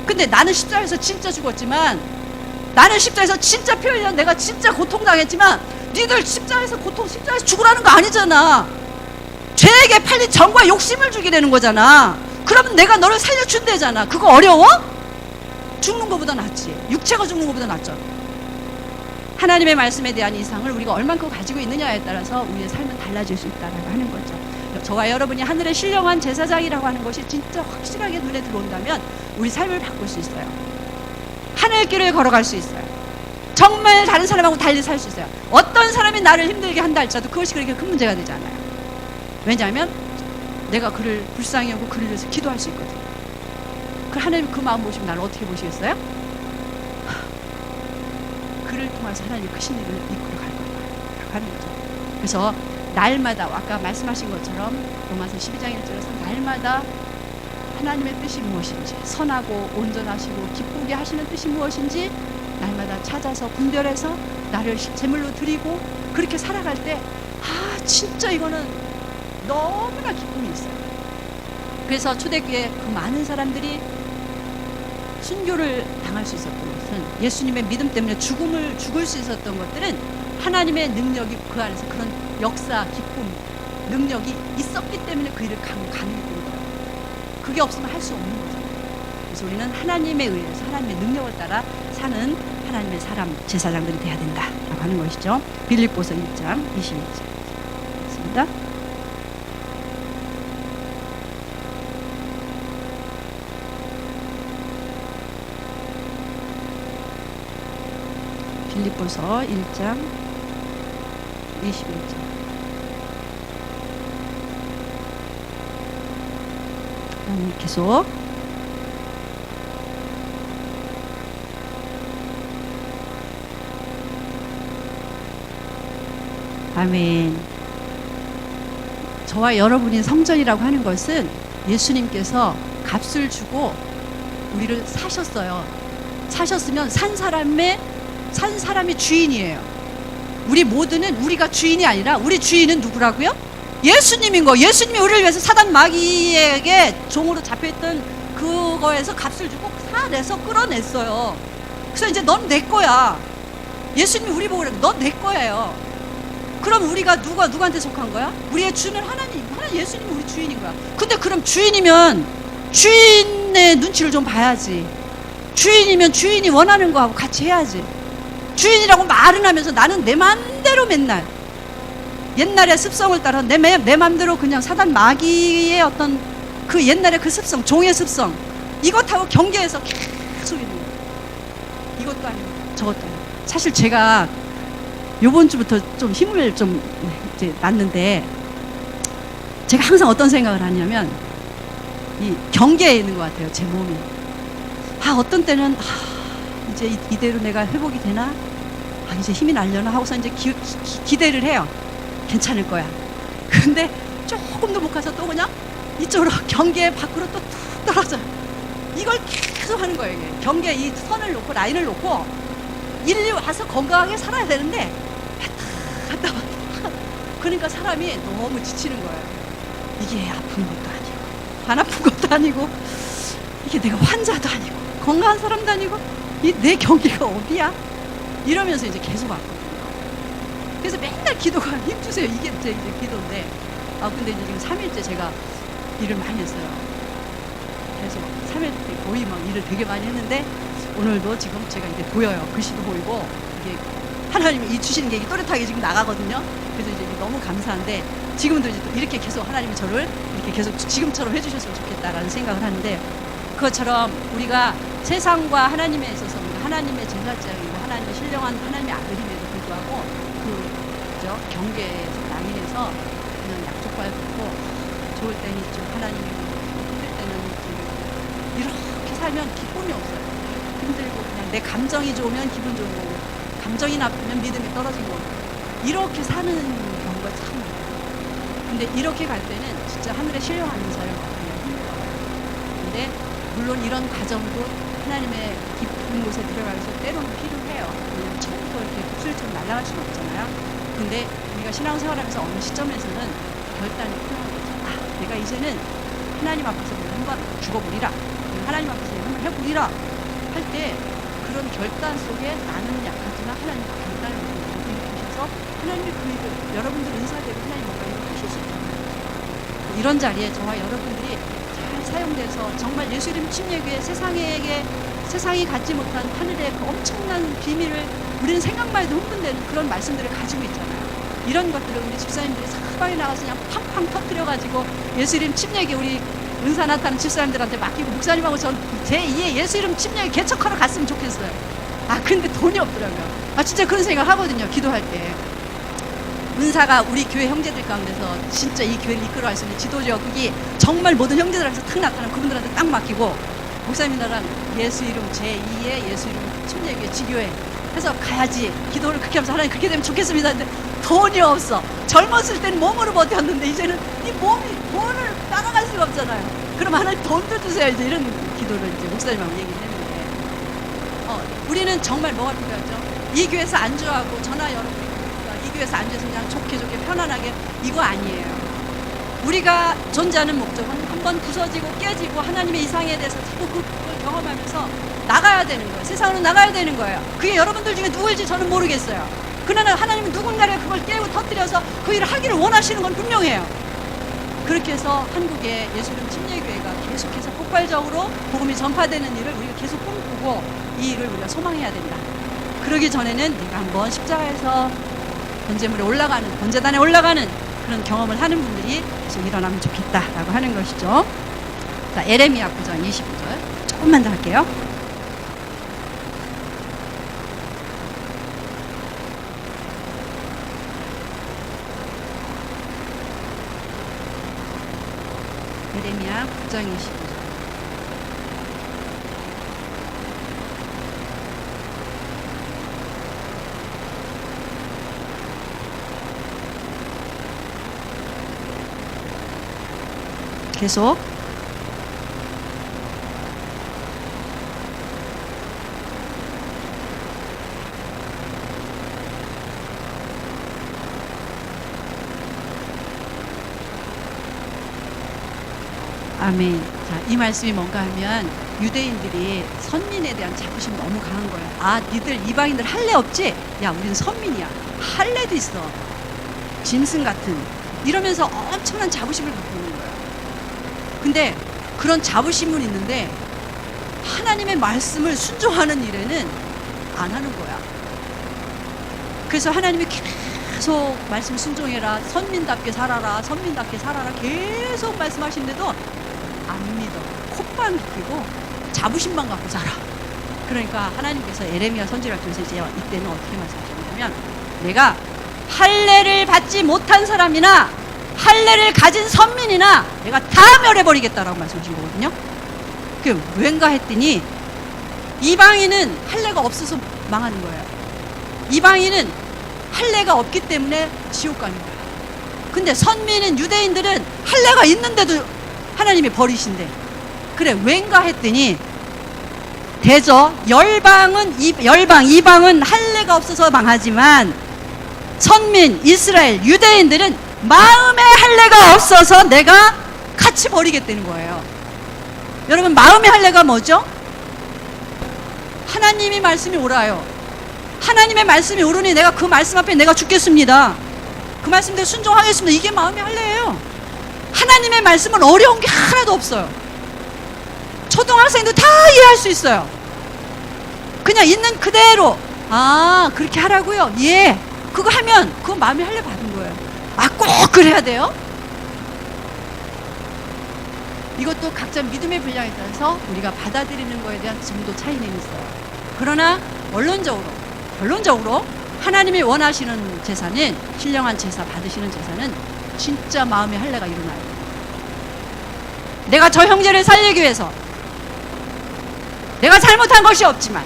[SPEAKER 1] 근데 나는 십자가에서 진짜 죽었지만, 나는 십자가에서 진짜 표현이야. 내가 진짜 고통당했지만 니들 십자가에서 죽으라는 거 아니잖아. 죄에게 팔린 정과 욕심을 주게 되는 거잖아. 그러면 내가 너를 살려준대잖아. 그거 어려워? 죽는 것보다 낫지. 육체가 죽는 것보다 낫죠. 하나님의 말씀에 대한 이상을 우리가 얼만큼 가지고 있느냐에 따라서 우리의 삶은 달라질 수 있다고 하는 거죠. 저와 여러분이 하늘의 신령한 제사장이라고 하는 것이 진짜 확실하게 눈에 들어온다면 우리 삶을 바꿀 수 있어요. 하늘길을 걸어갈 수 있어요. 정말 다른 사람하고 달리 살 수 있어요. 어떤 사람이 나를 힘들게 한다 할지라도 그것이 그렇게 큰 문제가 되지 않아요. 왜냐하면 내가 그를 불쌍히 여기고 그를 위해서 기도할 수 있거든요. 그 하나님 그 마음 보시면 나를 어떻게 보시겠어요? 그를 통해서 하나님 크신 일을 이끌어 갈 거다 하는 거죠. 그래서 날마다 아까 말씀하신 것처럼 로마서 12장 1절에서 날마다 하나님의 뜻이 무엇인지, 선하고 온전하시고 기쁘게 하시는 뜻이 무엇인지 날마다 찾아서 분별해서 나를 제물로 드리고 그렇게 살아갈 때 진짜 이거는 너무나 기쁨이 있어요. 그래서 초대교회 그 많은 사람들이 순교를 당할 수 있었던 것은, 예수님의 믿음 때문에 죽을 수 있었던 것들은 하나님의 능력이 그 안에서, 그런 역사, 기쁨, 능력이 있었기 때문에 그 일을 가능했던 거예요. 그게 없으면 할 수 없는 거잖아요. 그래서 우리는 하나님에 의해서 하나님의 능력을 따라 사는 하나님의 사람, 제사장들이 돼야 된다라고 하는 것이죠. 빌립보서 1장 21절 있습니다. 빌립보서 1장 21절. 계속 아멘. 저와 여러분이 성전이라고 하는 것은 예수님께서 값을 주고 우리를 사셨어요. 사셨으면 산 사람이 주인이에요. 우리 모두는 우리가 주인이 아니라 우리 주인은 누구라고요? 예수님인 거. 예수님이 우리를 위해서 사단 마귀에게 종으로 잡혀있던 그거에서 값을 주고 사내서 끌어냈어요. 그래서 이제 넌 내 거야. 예수님이 우리 보고 그래요. 넌 내 거예요. 그럼 우리가 누구한테 속한 거야? 우리의 주는 하나님, 예수님이 우리 주인인 거야. 근데 그럼 주인이면 주인의 눈치를 좀 봐야지. 주인이면 주인이 원하는 거하고 같이 해야지. 주인이라고 말은 하면서 나는 내 맘대로 맨날 옛날의 습성을 따라 내 맘대로 그냥 사단 마귀의 어떤 그 옛날의 그 습성, 종의 습성, 이것하고 경계해서 계속 있는 거예요. 이것도 아니고 저것도 아니고. 사실 제가 요번 주부터 좀 힘을 좀 이제 났는데, 제가 항상 어떤 생각을 하냐면, 이 경계에 있는 것 같아요. 제 몸이. 어떤 때는 이제 이대로 내가 회복이 되나? 이제 힘이 날려나 하고서 이제 기대를 해요. 괜찮을 거야. 근데 조금도 못 가서 또 그냥 이쪽으로 경계 밖으로 또 툭 떨어져요. 이걸 계속 하는 거예요. 이게. 경계 이 선을 놓고 라인을 놓고 일리 와서 건강하게 살아야 되는데 갔다 왔다. 그러니까 사람이 너무 지치는 거예요. 이게 아픈 것도 아니고 안 아픈 것도 아니고 이게 내가 환자도 아니고 건강한 사람도 아니고 내 경계가 어디야? 이러면서 이제 계속 왔거든요. 그래서 맨날 기도가 힘주세요. 이게 제 이제 기도인데 근데 이제 지금 3일째 제가 일을 많이 했어요. 계속 3일째 거의 막 일을 되게 많이 했는데 오늘도 지금 제가 이제 보여요. 글씨도 보이고 이게 하나님이 이 주시는 게 또렷하게 지금 나가거든요. 그래서 이제 너무 감사한데 지금도 이제 또 이렇게 계속 하나님이 저를 이렇게 계속 지금처럼 해주셨으면 좋겠다라는 생각을 하는데 그것처럼 우리가 세상과 하나님에 있어서 우리가 하나님의 제사장이고 하나님의 신령한 하나님의 아들임에도 불구하고 그죠 경계에서 라인에서 그냥 약속발 긋고 좋을 때는 있죠. 하나님이 힘들 때는 있죠. 이렇게 살면 기쁨이 없어요. 힘들고 그냥 내 감정이 좋으면 기분 좋은 거고 감정이 나쁘면 믿음이 떨어진 거고 이렇게 사는 경우가 참 많아요. 근데 이렇게 갈 때는 진짜 하늘에 신령한 인사를 받으면 힘들어요. 근데 물론 이런 과정도 하나님의 깊은 곳에 들어가서 때로는 필요해요. 왜냐면 처음부터 이렇게 독수리처럼 날아갈 수는 없잖아요. 근데 우리가 신앙생활하면서 어느 시점에서는 결단이 필요한 거죠. 내가 이제는 하나님 앞에서 한번 죽어보리라. 하나님 앞에서 한번 해보리라. 할 때 그런 결단 속에 나는 약하지만 하나님과 결단을 일으키셔서 하나님의 그 일을 여러분들 은사대로 하나님 뭔가 일을 하실 수 있다는 이런 자리에 저와 여러분들이 잘 사용돼서 정말 예수 이름 침례교회 세상이 갖지 못한 하늘의 그 엄청난 비밀을 우리는 생각만 해도 흥분되는 그런 말씀들을 가지고 있잖아요. 이런 것들을 우리 집사님들이 사방에 나가서 그냥 팡팡 터뜨려가지고 예수 이름 침례교회 우리 은사 나타나는 집사님들한테 맡기고 목사님하고 전 제2의 예수 이름 침례교회 개척하러 갔으면 좋겠어요. 근데 돈이 없더라고요. 진짜 그런 생각 하거든요. 기도할 때. 은사가 우리 교회 형제들 가운데서 진짜 이 교회를 이끌어갈 수 있는 지도력이 정말 모든 형제들한테서 탁 나타나면 그분들한테 딱 맡기고 목사님이랑 예수 이름 제2의 예수 이름 침례교회 지교회 해서 가야지. 기도를 그렇게 하면서 하나님 그렇게 되면 좋겠습니다. 근데 돈이 없어. 젊었을 때는 몸으로 버텼는데 이제는 이 몸이 돈을 따라갈 수가 없잖아요. 그럼 하나님 돈도 주세요. 이제 이런 기도를 이제 목사님하고 얘기를 했는데 우리는 정말 뭐가 필요하죠? 이 교회에서 안주하고 저나 여러분이 이 교회에서 앉아서 그냥 좋게 편안하게 이거 아니에요. 우리가 존재하는 목적은 한번 부서지고 깨지고 하나님의 이상에 대해서 자꾸 그걸 경험하면서 나가야 되는 거예요. 세상으로 나가야 되는 거예요. 그게 여러분들 중에 누구일지 저는 모르겠어요. 그러나 하나님은 누군가를 그걸 깨고 터뜨려서 그 일을 하기를 원하시는 건 분명해요. 그렇게 해서 한국의 예수 이름 침례교회가 계속해서 폭발적으로 복음이 전파되는 일을 우리가 계속 꿈꾸고 이 일을 우리가 소망해야 된다. 그러기 전에는 내가 한번 십자가에서 번제단에 올라가는 그런 경험을 하는 분들이 계속 일어나면 좋겠다라고 하는 것이죠. 자, 에레미야 9장 29절 조금만 더 할게요. 에레미야 9장 29절. 계속 아멘. 자, 이 말씀이 뭔가 하면 유대인들이 선민에 대한 자부심이 너무 강한 거예요. 니들 이방인들 할례 없지? 야, 우리는 선민이야. 할례도 있어. 짐승 같은. 이러면서 엄청난 자부심을 갖고 있는 거예요. 근데 그런 자부심은 있는데 하나님의 말씀을 순종하는 일에는 안 하는 거야. 그래서 하나님이 계속 말씀 순종해라, 선민답게 살아라, 선민답게 살아라 계속 말씀하시는데도 안 믿어. 콧방 끼고 자부심만 갖고 살아. 그러니까 하나님께서 에레미야 선지자를 통해서 이제 이때는 어떻게 말씀하셨냐면 내가 할례를 받지 못한 사람이나 할례를 가진 선민이나 내가 다 멸해버리겠다라고 말씀하신 거거든요. 그 왠가 했더니 이방인은 할례가 없어서 망하는 거예요. 이방인은 할례가 없기 때문에 지옥 가는 거예요. 근데 선민은 유대인들은 할례가 있는데도 하나님이 버리신대. 그래 왠가 했더니 대저 이방은 할례가 없어서 망하지만 선민 이스라엘 유대인들은 마음의 할례가 없어서 내가 같이 버리겠다는 거예요. 여러분 마음의 할례가 뭐죠? 하나님이 말씀이 옳아요. 하나님의 말씀이 옳으니 내가 그 말씀 앞에 내가 죽겠습니다. 그 말씀대로 순종하겠습니다. 이게 마음의 할례예요. 하나님의 말씀은 어려운 게 하나도 없어요. 초등학생도 다 이해할 수 있어요. 그냥 있는 그대로 그렇게 하라고요? 예. 그거 하면 그거 마음의 할례 받은 거예요. 꼭 그래야 돼요? 이것도 각자 믿음의 분량에 따라서 우리가 받아들이는 거에 대한 정도 차이는 있어요. 그러나 결론적으로 하나님이 원하시는 제사는, 신령한 제사 받으시는 제사는 진짜 마음의 할례가 일어나요. 내가 저 형제를 살리기 위해서 내가 잘못한 것이 없지만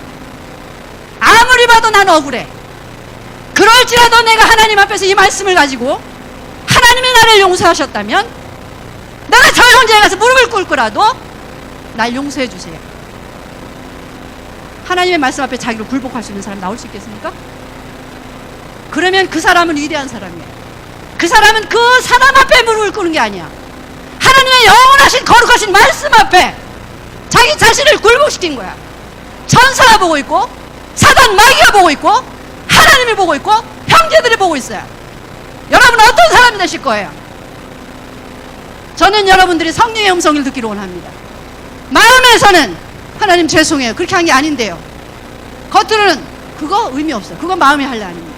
[SPEAKER 1] 아무리 봐도 난 억울해. 그럴지라도 내가 하나님 앞에서 이 말씀을 가지고 하나님이 나를 용서하셨다면 내가 저 형제에 가서 무릎을 꿇고라도 날 용서해 주세요. 하나님의 말씀 앞에 자기를 굴복할 수 있는 사람 나올 수 있겠습니까? 그러면 그 사람은 위대한 사람이에요. 그 사람은 그 사람 앞에 무릎을 꿇는 게 아니야. 하나님의 영원하신 거룩하신 말씀 앞에 자기 자신을 굴복시킨 거야. 천사가 보고 있고 사단 마귀가 보고 있고 하나님이 보고 있고 형제들이 보고 있어요. 여러분은 어떤 사람이 되실 거예요? 저는 여러분들이 성령의 음성을 듣기를 원합니다. 마음에서는 하나님 죄송해요. 그렇게 한 게 아닌데요. 겉으로는 그거 의미 없어요. 그건 마음의 할례 아닙니다.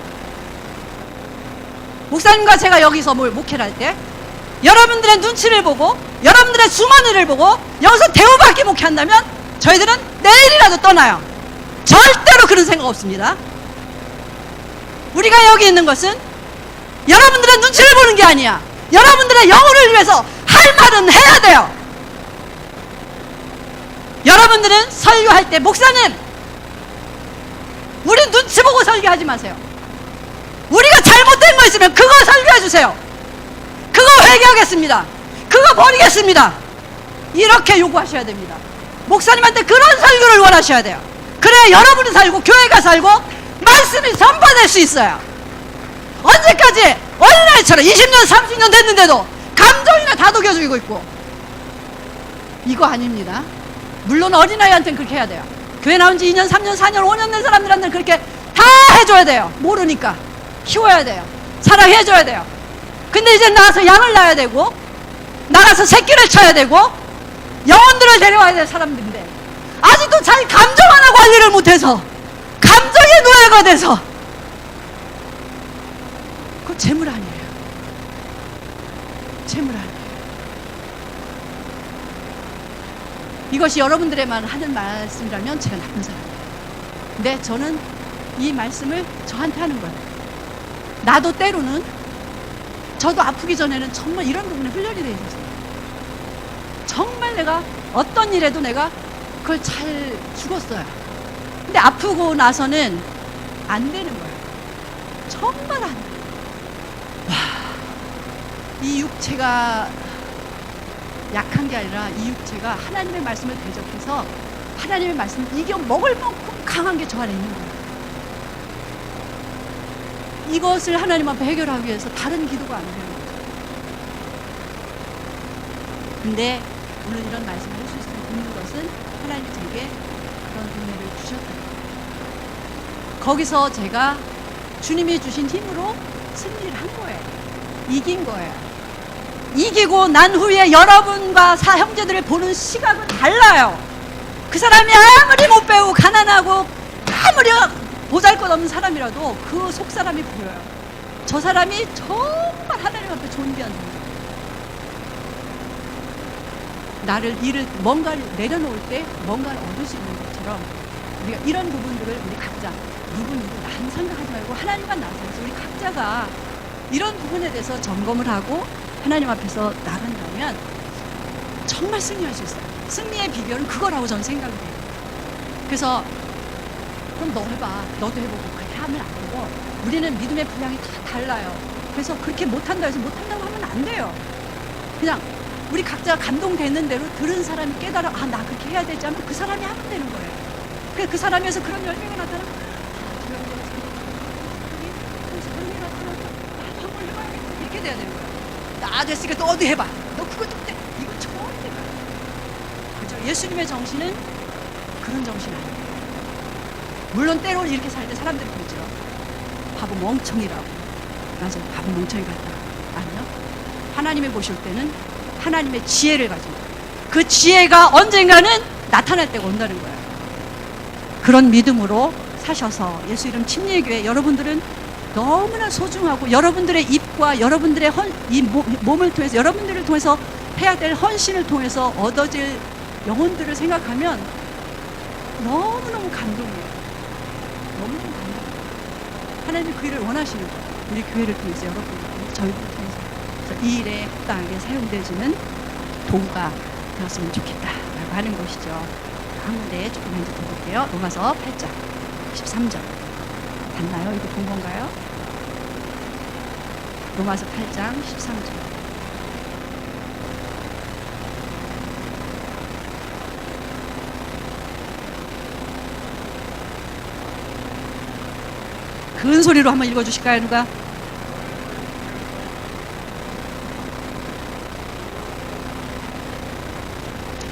[SPEAKER 1] 목사님과 제가 여기서 목회를 할 때 여러분들의 눈치를 보고 여러분들의 주머니를 보고 여기서 대우받기 목회한다면 저희들은 내일이라도 떠나요. 절대로 그런 생각 없습니다. 우리가 여기 있는 것은 여러분들의 눈치를 보는 게 아니야. 여러분들의 영혼을 위해서 할 말은 해야 돼요. 여러분들은 설교할 때 목사님 우리 눈치 보고 설교하지 마세요. 우리가 잘못된 거 있으면 그거 설교해 주세요. 그거 회개하겠습니다. 그거 버리겠습니다. 이렇게 요구하셔야 됩니다. 목사님한테 그런 설교를 원하셔야 돼요. 그래야 여러분이 살고 교회가 살고 말씀이 전파될 수 있어요. 언제까지 어린아이처럼 20년 30년 됐는데도 감정이나 다독여 주고 있고 이거 아닙니다. 물론 어린아이한테는 그렇게 해야 돼요. 교회 나온 지 2년 3년 4년 5년 된 사람들한테는 그렇게 다 해줘야 돼요. 모르니까 키워야 돼요. 사랑해줘야 돼요. 근데 이제 나가서 양을 낳아야 되고 나가서 새끼를 쳐야 되고 영혼들을 데려와야 될 사람들인데 아직도 자기 감정 하나 관리를 못해서 감정의 노예가 돼서 그거 재물 아니에요. 재물 아니에요. 이것이 여러분들에만 하는 말씀이라면 제가 나쁜 사람이에요. 근데 저는 이 말씀을 저한테 하는 거예요. 나도 때로는 저도 아프기 전에는 정말 이런 부분에 훈련이 되어 있었어요. 정말 내가 어떤 일에도 내가 그걸 잘 죽었어요. 근데 아프고 나서는 안 되는 거예요. 정말 안 돼요. 와, 이 육체가 약한 게 아니라 이 육체가 하나님의 말씀을 대적해서 하나님의 말씀을 이겨 먹을 만큼 강한 게 저 안에 있는 거예요. 이것을 하나님 앞에 해결하기 위해서 다른 기도가 안 되는 거죠. 근데 오늘 이런 말씀을 할 수 있는 것은 하나님이 제게 그런 은혜를 주셨다. 거기서 제가 주님이 주신 힘으로 승리를 한 거예요. 이긴 거예요. 이기고 난 후에 여러분과 형제들을 보는 시각은 달라요. 그 사람이 아무리 못 배우고 가난하고 아무리 보잘것없는 사람이라도 그 속사람이 보여요. 저 사람이 정말 하나님 앞에 존귀한 사람. 나를 뭔가를 내려놓을 때 뭔가를 얻을 수 있는 것처럼 우리가 이런 부분들을 우리 각자 누구 난 생각하지 말고 하나님만 나서서 우리 각자가 이런 부분에 대해서 점검을 하고 하나님 앞에서 나간다면 정말 승리할 수 있어요. 승리의 비결은 그거라고 저는 생각을 해요. 그래서 그럼 너 해봐, 너도 해보고. 그렇게 하면 안 되고, 우리는 믿음의 분량이 다 달라요. 그래서 그렇게 못한다 해서 못한다고 하면 안 돼요. 그냥 우리 각자 감동되는 대로 들은 사람이 깨달아, 아, 나 그렇게 해야 되지 하면 그 사람이 하면 되는 거예요. 그래서 그 사람에서 그런 열매가 나타나면, 한번 해봐야겠다, 이렇게 돼야 되는 거예요. 나 됐으니까 너도 해봐. 너 그것도 못해. 이거 절대 안 돼요. 그죠? 예수님의 정신은 그런 정신 아니에요. 물론 때로는 이렇게 살 때 사람들이 그러죠. 바보 멍청이라고. 맞아, 바보 멍청이 같다. 아니요. 하나님이 보실 때는 하나님의 지혜를 가지고, 그 지혜가 언젠가는 나타날 때가 온다는 거예요. 그런 믿음으로 사셔서 예수 이름 침례교회 여러분들은 너무나 소중하고, 여러분들의 입과 여러분들의 이 몸을 통해서, 여러분들을 통해서 해야 될 헌신을 통해서 얻어질 영혼들을 생각하면 너무너무 감동이에요. 너무너무 감동이에요. 하나님 그 일을 원하시는 거예요. 우리 교회를 통해서, 여러분, 저희를 통해서. 그래서 이 일에 합당하게 사용되어지는 도구가 되었으면 좋겠다라고 하는 것이죠. 한 군데 조금 먼저 더 볼게요. 로마서 8장 13절. 봤나요? 이거 본 건가요? 로마서 8장 13절. 큰 소리로 한번 읽어주실까요, 누가?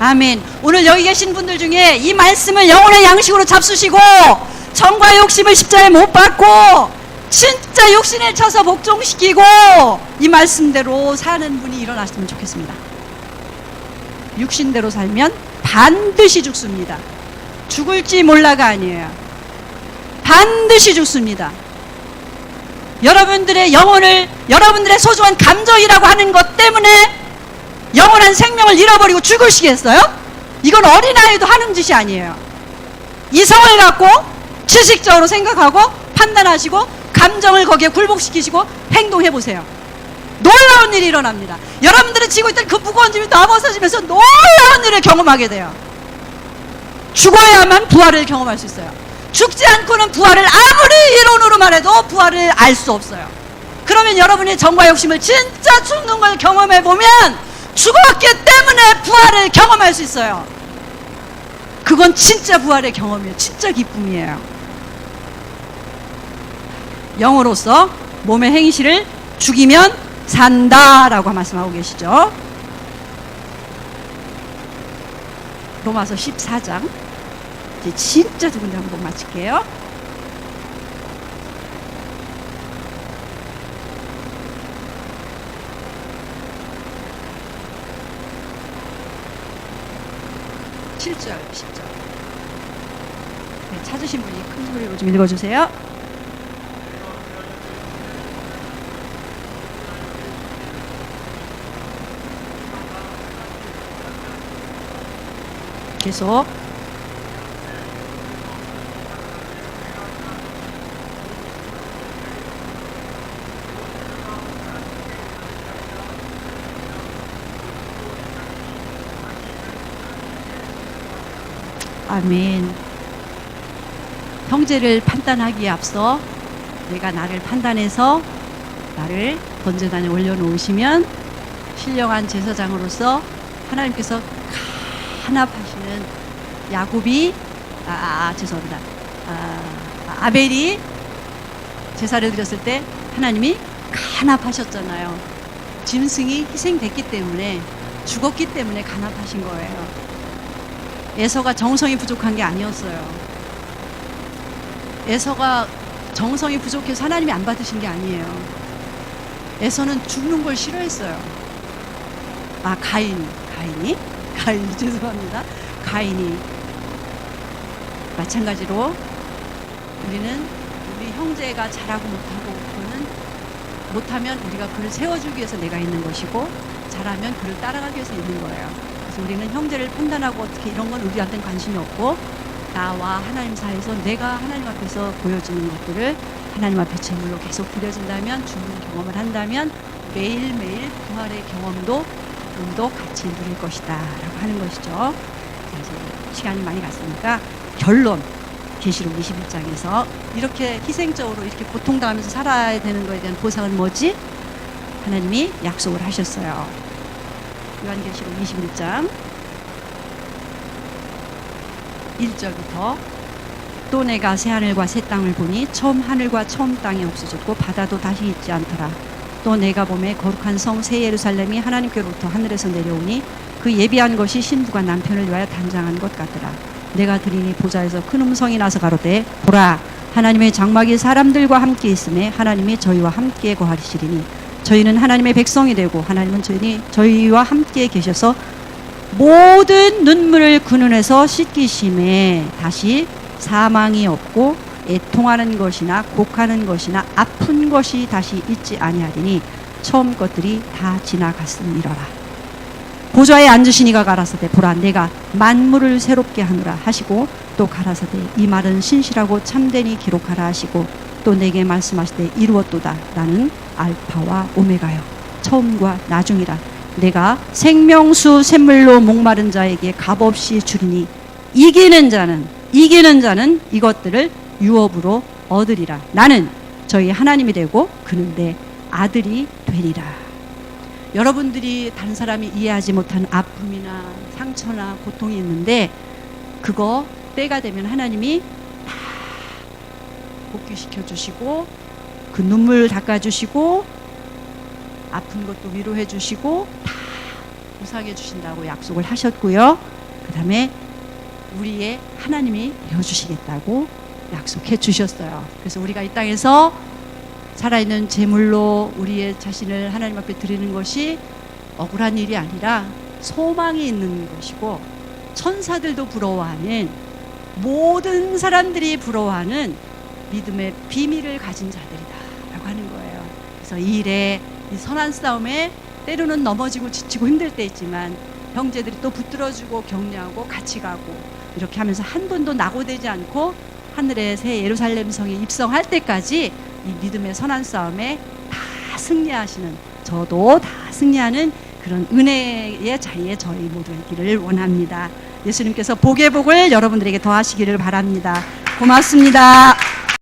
[SPEAKER 1] 아멘. 오늘 여기 계신 분들 중에 이 말씀을 영혼의 양식으로 잡수시고 정과 욕심을 십자가에 못 박고 진짜 육신을 쳐서 복종시키고 이 말씀대로 사는 분이 일어나시면 좋겠습니다. 육신대로 살면 반드시 죽습니다. 죽을지 몰라가 아니에요. 반드시 죽습니다. 여러분들의 영혼을, 여러분들의 소중한 감정이라고 하는 것 때문에 영원한 생명을 잃어버리고 죽으시겠어요? 이건 어린아이도 하는 짓이 아니에요. 이성을 갖고 지식적으로 생각하고 판단하시고 감정을 거기에 굴복시키시고 행동해보세요. 놀라운 일이 일어납니다. 여러분들이 지고 있던 그 무거운 짐이 다 벗어지면서 놀라운 일을 경험하게 돼요. 죽어야만 부활을 경험할 수 있어요. 죽지 않고는 부활을 아무리 이론으로 말해도 부활을 알 수 없어요. 그러면 여러분이 정과 욕심을 진짜 죽는 걸 경험해보면 죽었기 때문에 부활을 경험할 수 있어요. 그건 진짜 부활의 경험이에요. 진짜 기쁨이에요. 영으로서 몸의 행실을 죽이면 산다라고 말씀하고 계시죠. 로마서 14장 이제 진짜 두 군데 한번 마칠게요. (7절) (10절) 네, 찾으신 분이 큰 소리로 좀 읽어주세요. 계속 아멘. 형제를 판단하기에 앞서 내가 나를 판단해서 나를 번제단에 올려놓으시면 신령한 제사장으로서 하나님께서 간합하시는 야곱이 죄송합니다. 아벨이 제사를 드렸을 때 하나님이 간합하셨잖아요. 짐승이 희생됐기 때문에, 죽었기 때문에 간합하신 거예요. 에서가 정성이 부족한 게 아니었어요. 에서가 정성이 부족해서 하나님이 안 받으신 게 아니에요. 에서는 죽는 걸 싫어했어요. 가인이 죄송합니다. 가인이 마찬가지로 우리는 우리 형제가 잘하고 못하면 우리가 그를 세워주기 위해서 내가 있는 것이고, 잘하면 그를 따라가기 위해서 있는 거예요. 그래서 우리는 형제를 판단하고 어떻게 이런 건 우리한테는 관심이 없고, 나와 하나님 사이에서 내가 하나님 앞에서 보여지는 것들을 하나님 앞에 제물로 계속 드려진다면, 죽는 경험을 한다면 매일매일 부활의 경험도 조금도 같이 누릴 것이다 라고 하는 것이죠. 자, 이제 시간이 많이 갔으니까 결론, 계시록 21장에서 이렇게 희생적으로 이렇게 고통당하면서 살아야 되는 것에 대한 보상은 뭐지? 하나님이 약속을 하셨어요. 요한계시록 21장 1절부터 또 내가 새하늘과 새 땅을 보니 처음 하늘과 처음 땅이 없어졌고 바다도 다시 있지 않더라. 또 내가 보매 거룩한 성 새 예루살렘이 하나님께로부터 하늘에서 내려오니 그 예비한 것이 신부가 남편을 위하여 단장한 것 같더라. 내가 들으니 보좌에서 큰 음성이 나서 가로되 보라, 하나님의 장막이 사람들과 함께 있음에 하나님이 저희와 함께 거하시리니 저희는 하나님의 백성이 되고 하나님은 저희와 함께 계셔서 모든 눈물을 그 눈에서 씻기심에 다시 사망이 없고 애통하는 것이나 곡하는 것이나 아픈 것이 다시 있지 아니하리니 처음 것들이 다 지나갔음이로라. 보좌에 앉으신 이가 가라사대 보라, 내가 만물을 새롭게 하노라 하시고 또 가라사대 이 말은 신실하고 참되니 기록하라 하시고 또 내게 말씀하시되 이루었도다. 나는 알파와 오메가요 처음과 나중이라. 내가 생명수 샘물로 목마른 자에게 값없이 주리니 이기는 자는 이것들을 유업으로 얻으리라. 나는 저희 하나님이 되고 그는 내 아들이 되리라. 여러분들이 다른 사람이 이해하지 못한 아픔이나 상처나 고통이 있는데 그거 때가 되면 하나님이 다 복귀시켜 주시고 그 눈물 닦아 주시고 아픈 것도 위로해 주시고 다 보상해 주신다고 약속을 하셨고요. 그 다음에 우리의 하나님이 되어주시겠다고 약속해 주셨어요. 그래서 우리가 이 땅에서 살아있는 제물로 우리의 자신을 하나님 앞에 드리는 것이 억울한 일이 아니라 소망이 있는 것이고 천사들도 부러워하는, 모든 사람들이 부러워하는 믿음의 비밀을 가진 자들이다 라고 하는 거예요. 그래서 이 일에, 이 선한 싸움에 때로는 넘어지고 지치고 힘들 때 있지만 형제들이 또 붙들어주고 격려하고 같이 가고 이렇게 하면서 한 번도 낙오되지 않고 하늘의 새 예루살렘 성에 입성할 때까지 이 믿음의 선한 싸움에 다 승리하시는, 저도 다 승리하는 그런 은혜의 자리에 저희 모두 있기를 원합니다. 예수님께서 복의 복을 여러분들에게 더하시기를 바랍니다. 고맙습니다.